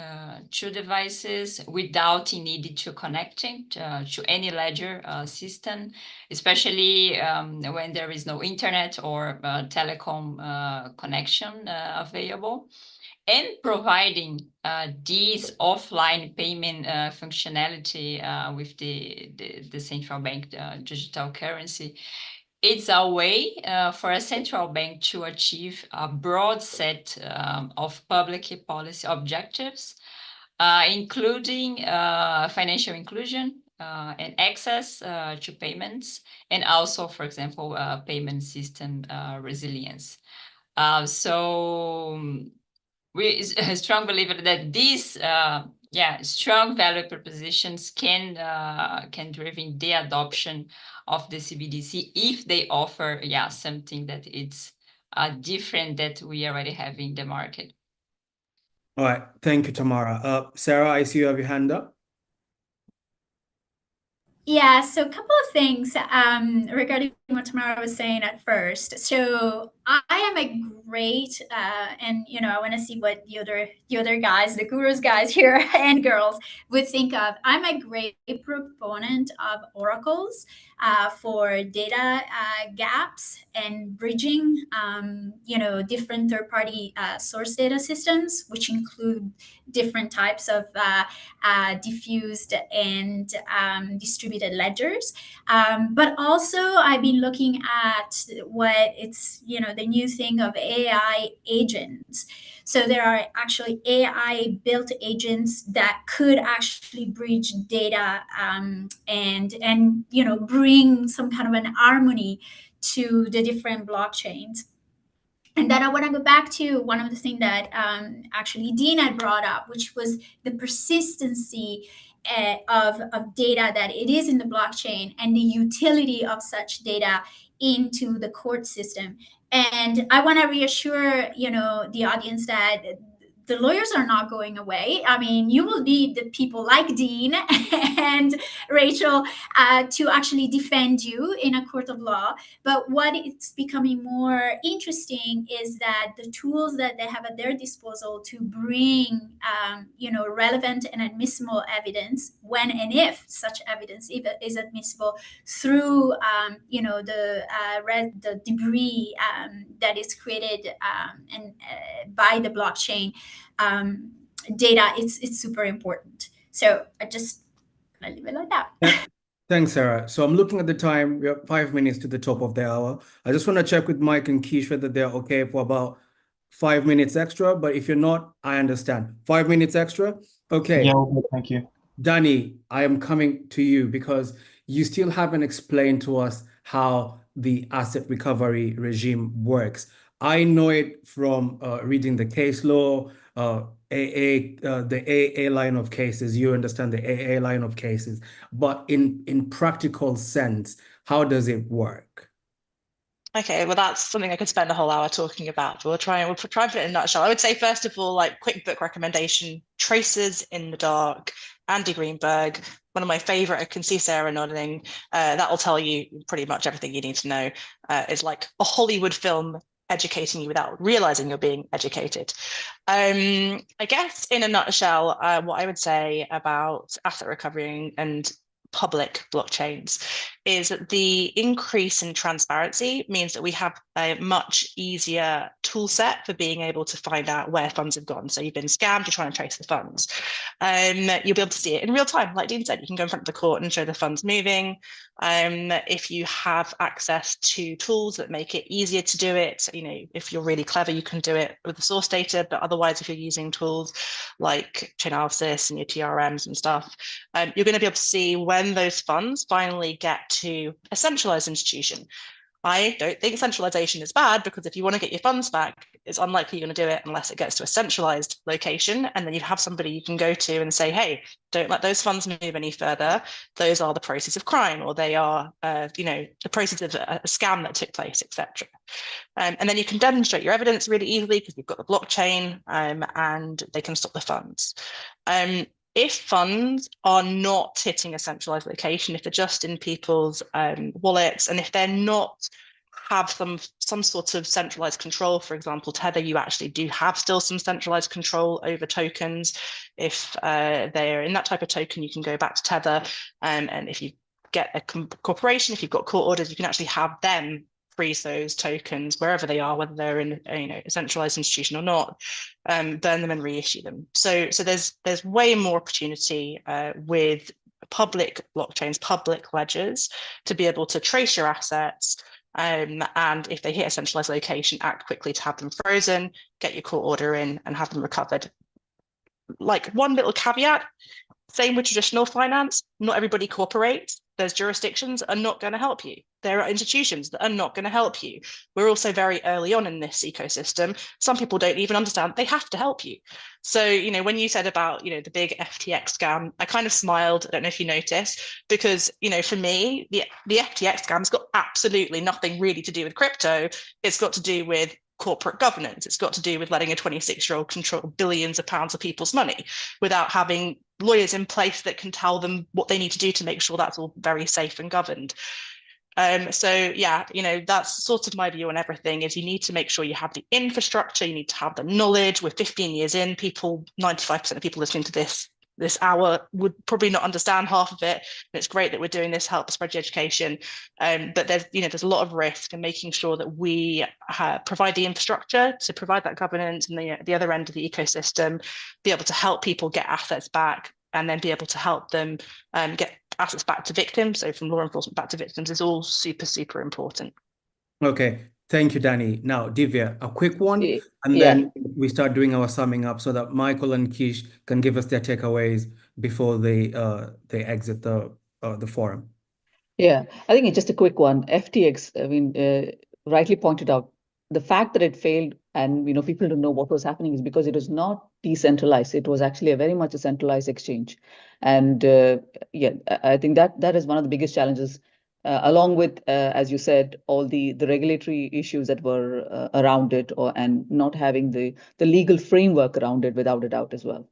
two devices without needing to connecting to any ledger system, especially when there is no internet or telecom connection available. And providing these offline payment functionality with the central bank digital currency, it's a way for a central bank to achieve a broad set of public policy objectives, including financial inclusion and access to payments, and also, for example, payment system resilience. So we a strong believer that these strong value propositions can drive the adoption of the CBDC if they offer something that it's different that we already have in the market. All right, thank you, Tamara. Sara, I see you have your hand up. Yeah, so a couple of things regarding what Tamara was saying at first. So I am a great, and I want to see what the other guys, the gurus guys here and girls would think of. I'm a great proponent of oracles for data gaps and bridging, different third-party source data systems, which include different types of diffused and distributed ledgers. But also I've been looking at what it's, the new thing of AI agents. So there are actually AI built agents that could actually bridge data and bring some kind of an harmony to the different blockchains. And then I want to go back to one of the things that actually Dean had brought up, which was the persistency of data that it is in the blockchain and the utility of such data into the court system. And I want to reassure, the audience that the lawyers are not going away. I mean, you will need the people like Dean and Rachel to actually defend you in a court of law. But what it's becoming more interesting is that the tools that they have at their disposal to bring, relevant and admissible evidence when and if such evidence is admissible through, the debris that is created by the blockchain data, it's super important. So I leave it like that. Thanks, Sara. So I'm looking at the time. We have 5 minutes to the top of the hour. I just want to check with Mike and Keish whether they're okay for about 5 minutes extra. But if you're not, I understand. 5 minutes extra? Okay. Yeah, okay, thank you. Dani, I am coming to you because you still haven't explained to us how the asset recovery regime works. I know it from reading the case law, the AA line of cases. You understand the AA line of cases, but in practical sense, how does it work? Okay, well, that's something I could spend a whole hour talking about. We'll try and put it in a nutshell. I would say, first of all, quick book recommendation, Traces in the Dark, Andy Greenberg, one of my favorite. I can see Sara nodding. That will tell you pretty much everything you need to know. It's like a Hollywood film educating you without realizing you're being educated. I guess in a nutshell, what I would say about asset recovery and public blockchains is that the increase in transparency means that we have a much easier tool set for being able to find out where funds have gone. So you've been scammed, you're trying to trace the funds. You'll be able to see it in real time. Like Dean said, you can go in front of the court and show the funds moving. If you have access to tools that make it easier to do it, if you're really clever, you can do it with the source data. But otherwise, if you're using tools like CHAINAlysis and your TRMs and stuff, you're going to be able to see when those funds finally get to a centralized institution. I don't think centralization is bad, because if you want to get your funds back, it's unlikely you're going to do it unless it gets to a centralized location. And then you have somebody you can go to and say, hey, don't let those funds move any further. Those are the proceeds of crime, or they are, the proceeds of a scam that took place, etc. And then you can demonstrate your evidence really easily because you've got the blockchain, and they can stop the funds. If funds are not hitting a centralized location, if they're just in people's wallets, and if they're not have some sort of centralized control, for example, Tether, you actually do have still some centralized control over tokens. If they're in that type of token, you can go back to Tether, and if you get a corporation, if you've got court orders, you can actually have them freeze those tokens wherever they are, whether they're in a centralized institution or not, burn them and reissue them. So there's way more opportunity with public blockchains, public ledgers, to be able to trace your assets, and if they hit a centralized location, act quickly to have them frozen, get your court order in, and have them recovered. Like, one little caveat, same with traditional finance, not everybody cooperates. Those jurisdictions are not going to help you. there are institutions that are not going to help you. We're also very early on in this ecosystem. Some people don't even understand they have to help you. So, you know, when you said about, you know, the big FTX scam, I kind of smiled. I don't know if you noticed, because, you know, for me, the FTX scam's got absolutely nothing really to do with crypto. It's got to do with corporate governance. It's got to do with letting a 26-year-old control billions of pounds of people's money without having lawyers in place that can tell them what they need to do to make sure that's all very safe and governed. So yeah, you know, that's sort of my view on everything, is you need to make sure you have the infrastructure, you need to have the knowledge. We're 15 years in, 95% of people listening to this hour would probably not understand half of it. And it's great that we're doing this, help spread the education. But there's a lot of risk in making sure that we provide the infrastructure to provide that governance, and the other end of the ecosystem, be able to help people get assets back, and then be able to help them get assets back to victims. So from law enforcement back to victims is all super, super important. Okay. Thank you, Dani. Now, Divya, a quick one, and Yeah. then we start doing our summing up so that Michael and Kish can give us their takeaways before they exit the forum. Yeah, I think it's just a quick one. FTX, I mean, rightly pointed out, the fact that it failed and, you know, people don't know what was happening is because it was not decentralized. It was actually a very much a centralized exchange. And yeah, I think that is one of the biggest challenges, along with, as you said, all the regulatory issues that were around it, and not having the legal framework around it, without a doubt as well.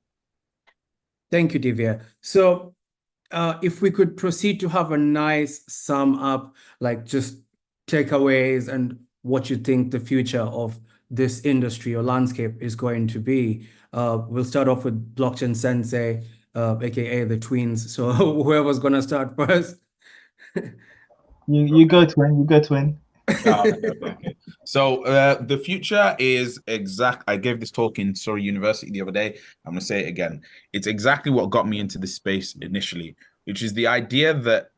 Thank you, Divya. So if we could proceed to have a nice sum up, like just takeaways and what you think the future of this industry or landscape is going to be. We'll start off with Blockchain Sensei, aka the twins. So whoever's gonna start first. You go, twin. You go, twin. Okay. So the future is I gave this talk in Surrey University the other day. I'm going to say it again. It's exactly what got me into this space initially, which is the idea that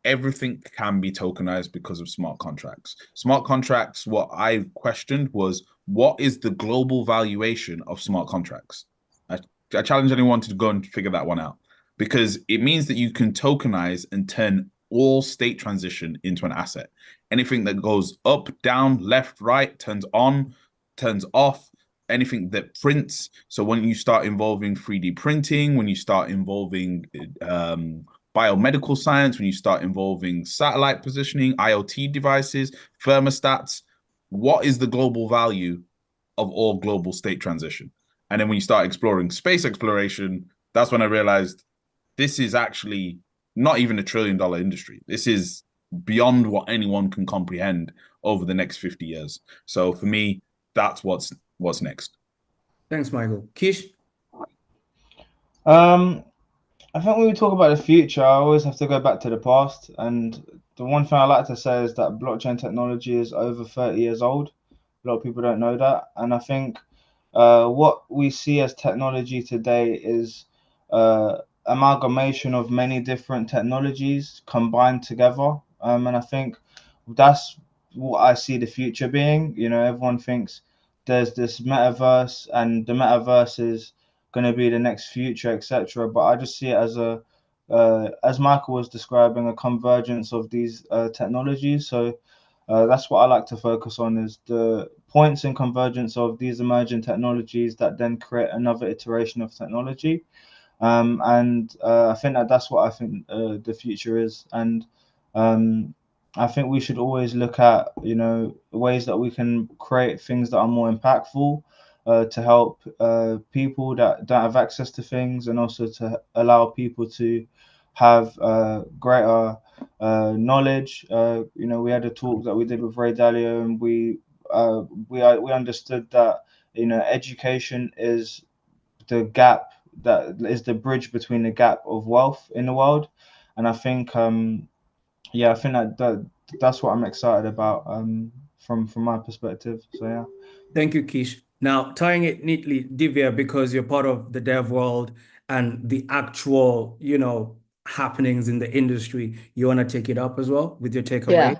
everything can be tokenized because of smart contracts. Smart contracts, what I questioned was, what is the global valuation of smart contracts? I challenge anyone to go and figure that one out, because it means that you can tokenize and turn all state transition into an asset. Anything that goes up, down, left, right, turns on, turns off, anything that prints. So when you start involving 3D printing, when you start involving biomedical science, when you start involving satellite positioning, IoT devices, thermostats, what is the global value of all global state transition? And then when you start exploring space exploration, that's when I realized this is actually not even $1 trillion industry. This is beyond what anyone can comprehend over the next 50 years. So for me, that's what's next. Thanks, Michael. Kish? I think when we talk about the future, I always have to go back to the past. And the one thing I like to say is that blockchain technology is over 30 years old. A lot of people don't know that. And I think what we see as technology today is amalgamation of many different technologies combined together. And I think that's what I see the future being. You know, everyone thinks there's this metaverse, and the metaverse is going to be the next future, etc. But I just see it as as Michael was describing, a convergence of these technologies. So that's what I like to focus on, is the points in convergence of these emerging technologies that then create another iteration of technology. And I think that's what I think the future is. And I think we should always look at, you know, ways that we can create things that are more impactful to help people that don't have access to things, and also to allow people to have greater knowledge. You know, we had a talk that we did with Ray Dalio, and we understood that, you know, education is the gap, that is the bridge between the gap of wealth in the world. And I think yeah, I think that's what I'm excited about from my perspective. So yeah. Thank you, Kish. Now, tying it neatly, Divya, because you're part of the dev world and the actual, you know, happenings in the industry, you want to take it up as well with your takeaway? Yeah,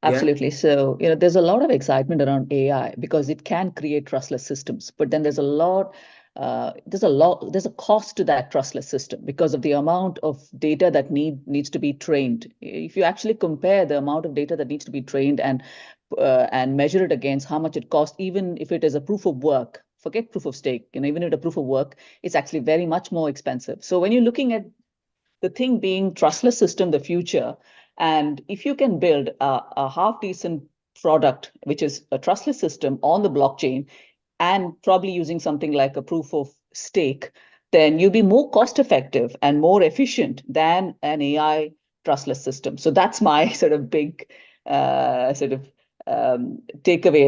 absolutely. So, you know, there's a lot of excitement around AI because it can create trustless systems, but then there's a lot there's a cost to that trustless system because of the amount of data that needs to be trained. If you actually compare the amount of data that needs to be trained and measure it against how much it costs, even if it is a proof of work, forget proof of stake, even if it's a proof of work, it's actually very much more expensive. So when you're looking at the thing being trustless system, the future, and if you can build a half decent product, which is a trustless system on the blockchain, and probably using something like a proof of stake, then you'll be more cost effective and more efficient than an AI trustless system. So that's my sort of big takeaway.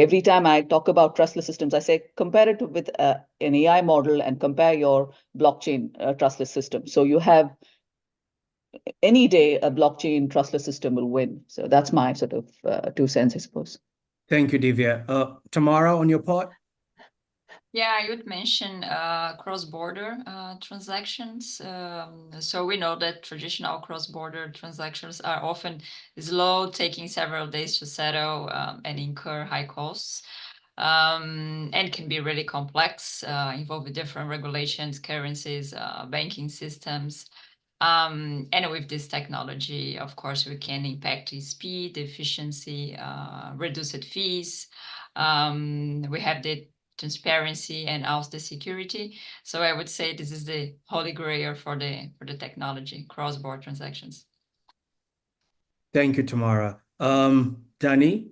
Every time I talk about trustless systems, I say compare it with an AI model and compare your blockchain trustless system. So you have any day a blockchain trustless system will win. So that's my sort of 2 cents, I suppose. Thank you, Divya. Tamara, on your part? Yeah, I would mention cross-border transactions. So we know that traditional cross-border transactions are often slow, taking several days to settle and incur high costs, and can be really complex, involving different regulations, currencies, banking systems. And with this technology, of course, we can impact the speed, efficiency, reduced fees. We have the transparency and also the security. So I would say this is the holy grail for the technology, cross-border transactions. Thank you, Tamara. Dani?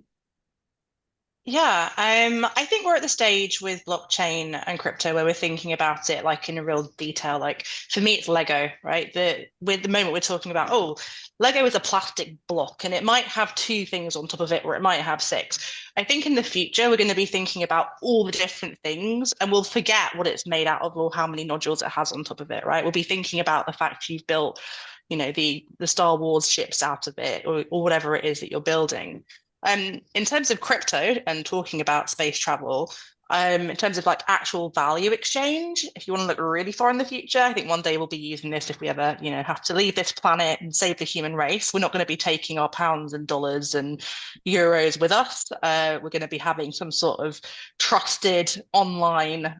Yeah, I think we're at the stage with blockchain and crypto where we're thinking about it like in a real detail. Like for me, it's Lego, right? With the moment we're talking about, oh, Lego is a plastic block and it might have 2 things on top of it, or it might have 6. I think in the future, we're going to be thinking about all the different things and we'll forget what it's made out of or how many nodules it has on top of it, right? We'll be thinking about the fact you've built, the Star Wars ships out of it or whatever it is that you're building. In terms of crypto and talking about space travel, in terms of like actual value exchange, if you want to look really far in the future, I think one day we'll be using this if we ever, have to leave this planet and save the human race. We're not going to be taking our pounds and dollars and euros with us. We're going to be having some sort of trusted online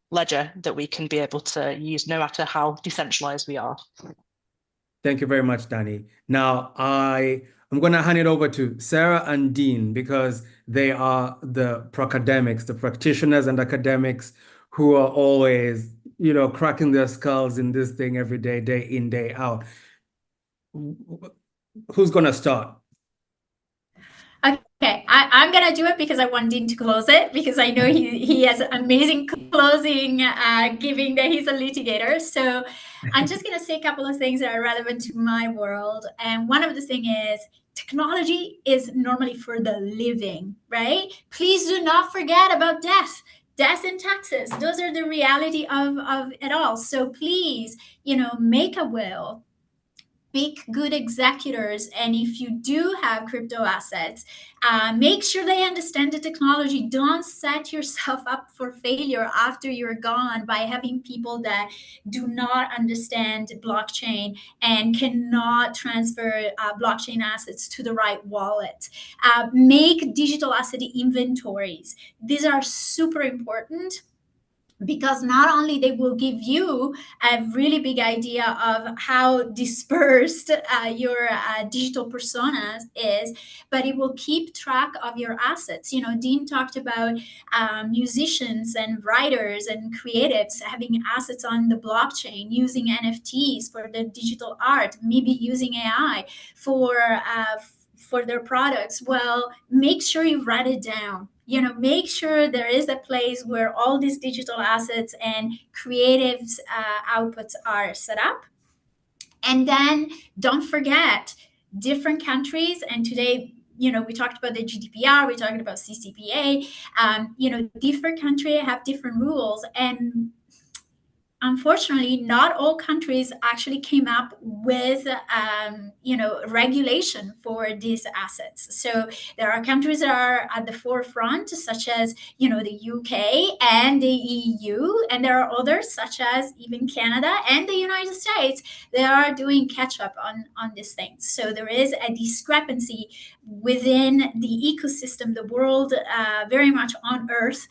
ledger that we can be able to use no matter how decentralized we are. Thank you very much, Dani. Now, I'm going to hand it over to Sara and Dean because they are the academics, the practitioners and academics who are always, cracking their skulls in this thing every day, day in, day out. Who's going to start? Okay, I'm gonna do it because I want Dean to close it because I know he has amazing closing, given that he's a litigator. So I'm just gonna say a couple of things that are relevant to my world. And one of the things is technology is normally for the living, right? Please do not forget about death and taxes. Those are the reality of it all. So please, make a will. Pick good executors, and if you do have crypto assets, make sure they understand the technology. Don't set yourself up for failure after you're gone by having people that do not understand blockchain and cannot transfer blockchain assets to the right wallet. Make digital asset inventories. These are super important, because not only they will give you a really big idea of how dispersed your digital personas is, but it will keep track of your assets. Dean talked about musicians and writers and creatives having assets on the blockchain, using NFTs for their digital art, maybe using AI for their products. Well, make sure you write it down. Make sure there is a place where all these digital assets and creatives outputs are set up. And then don't forget different countries. And today, we talked about the GDPR, we talked about CCPA. Different countries have different rules. And unfortunately, not all countries actually came up with, regulation for these assets. So there are countries that are at the forefront, such as, the UK and the EU, and there are others, such as even Canada and the United States, they are doing catch up on these things. So there is a discrepancy within the ecosystem, the world, very much on Earth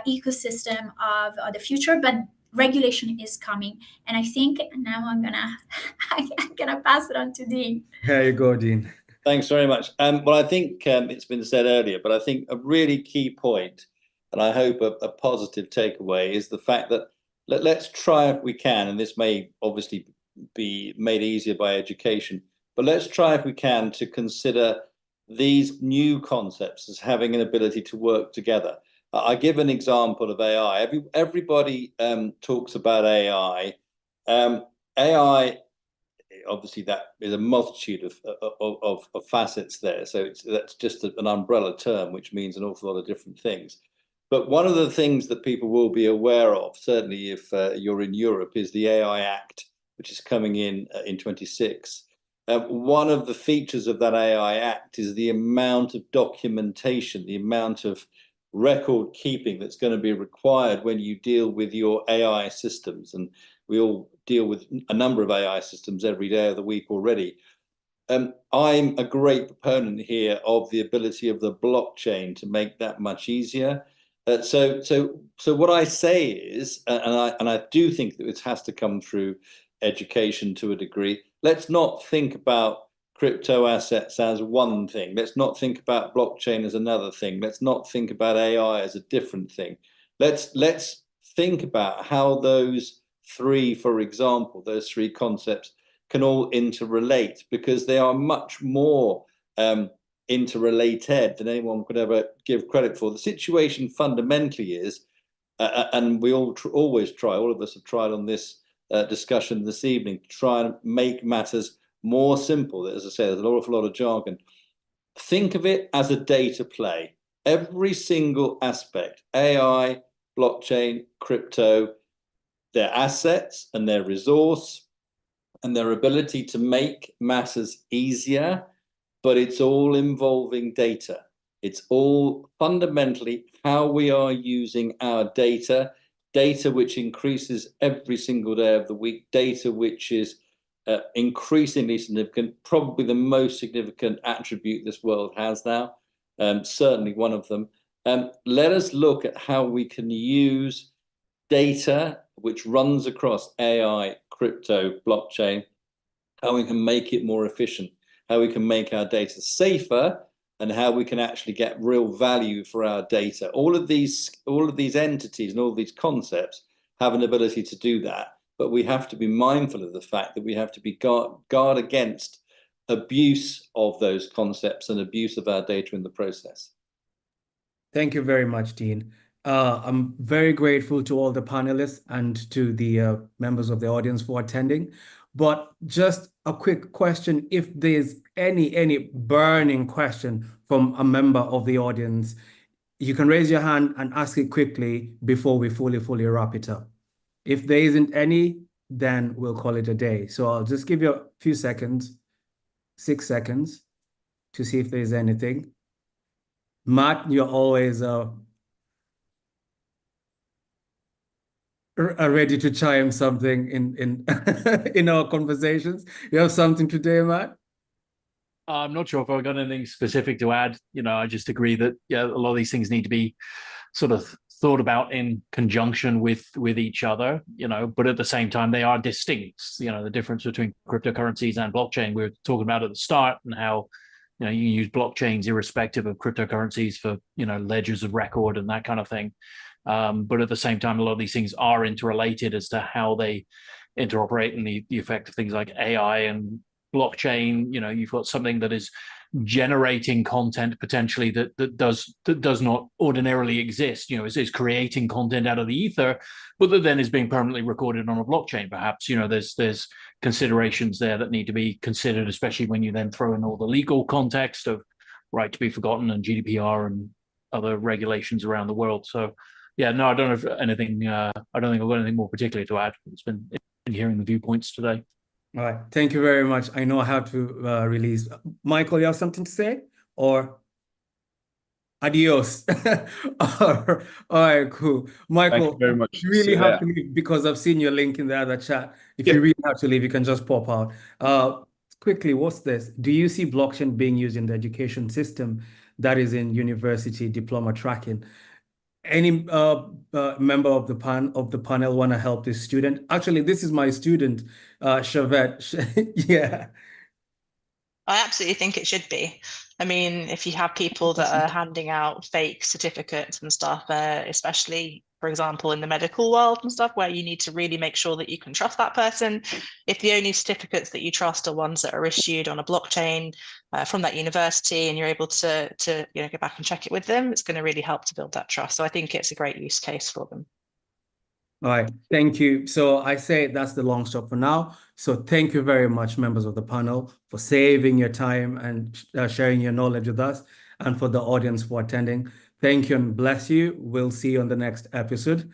ecosystem of the future, but regulation is coming. And I think now I'm gonna pass it on to Dean. There you go, Dean. Thanks very much. Well, I think it's been said earlier, but I think a really key point, and I hope a positive takeaway, is the fact that let's try if we can, and this may obviously be made easier by education, but let's try if we can to consider these new concepts as having an ability to work together. I give an example of AI. Everybody talks about AI. AI, obviously, that is a multitude of facets there. So that's just an umbrella term, which means an awful lot of different things. But one of the things that people will be aware of, certainly if you're in Europe, is the AI Act, which is coming in 26. One of the features of that AI Act is the amount of documentation, the amount of record keeping that's going to be required when you deal with your AI systems. And we all deal with a number of AI systems every day of the week already. I'm a great proponent here of the ability of the blockchain to make that much easier. So what I say is, and I do think that it has to come through education to a degree. Let's not think about crypto assets as one thing. Let's not think about blockchain as another thing. Let's not think about AI as a different thing. Let's think about how those three, for example, those three concepts can all interrelate, because they are much more interrelated than anyone could ever give credit for. The situation fundamentally is, and we always try, all of us have tried on this discussion this evening, to try and make matters more simple. As I say, there's an awful lot of jargon. Think of it as a data play. Every single aspect, AI, blockchain, crypto, their assets and their resource and their ability to make matters easier, but it's all involving data. It's all fundamentally how we are using our data which increases every single day of the week, data which is increasingly significant, probably the most significant attribute this world has now, certainly one of them. Let us look at how we can use data which runs across AI, crypto, blockchain, how we can make it more efficient, how we can make our data safer, and how we can actually get real value for our data. All of these entities and all of these concepts have an ability to do that, but we have to be mindful of the fact that we have to be guard against abuse of those concepts and abuse of our data in the process. Thank you very much, Dean. I'm very grateful to all the panelists and to the members of the audience for attending. But just a quick question, if there's any burning question from a member of the audience, you can raise your hand and ask it quickly before we fully wrap it up. If there isn't any, then we'll call it a day. So I'll just give you a few seconds, 6 seconds, to see if there's anything. Matt, you're always ready to chime something in in our conversations. You have something today, Matt? I'm not sure if I've got anything specific to add. I just agree that a lot of these things need to be sort of thought about in conjunction with each other, but at the same time they are distinct. The difference between cryptocurrencies and blockchain, we were talking about at the start, and how you use blockchains irrespective of cryptocurrencies for ledgers of record and that kind of thing. But at the same time, a lot of these things are interrelated as to how they interoperate, and the effect of things like AI and blockchain. You've got something that is generating content potentially that does not ordinarily exist. Is creating content out of the ether, but that then is being permanently recorded on a blockchain. Perhaps there's considerations there that need to be considered, especially when you then throw in all the legal context of right to be forgotten and GDPR and other regulations around the world. So yeah, no, I don't have anything. I don't think I've got anything more particularly to add. It's been hearing the viewpoints today. All right. Thank you very much. I know I have to release. Michael, you have something to say? Or adios. All right, cool. Michael, Thank you very much. you really See you have later. to leave because I've seen your link in the other chat. If Yeah. you really have to leave, you can just pop out. Quickly, what's this? Do you see blockchain being used in the education system, that is in university diploma tracking? Any member of the panel want to help this student? Actually, this is my student, Shavette. Yeah. I absolutely think it should be. I mean, if you have people that are handing out fake certificates and stuff, especially, for example, in the medical world and stuff, where you need to really make sure that you can trust that person. If the only certificates that you trust are ones that are issued on a blockchain from that university, and you're able to go back and check it with them, it's going to really help to build that trust. So I think it's a great use case for them. All right, thank you. So I say that's the long stop for now. So thank you very much, members of the panel, for saving your time and sharing your knowledge with us, and for the audience for attending. Thank you and bless you. We'll see you on the next episode.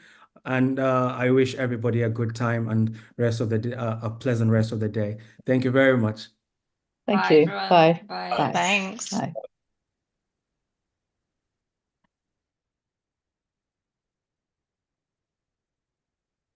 And I wish everybody a good time and rest of the day, a pleasant rest of the day. Thank you very much. Thank Bye, you. everyone. Bye. Bye. Bye. Thanks. Bye.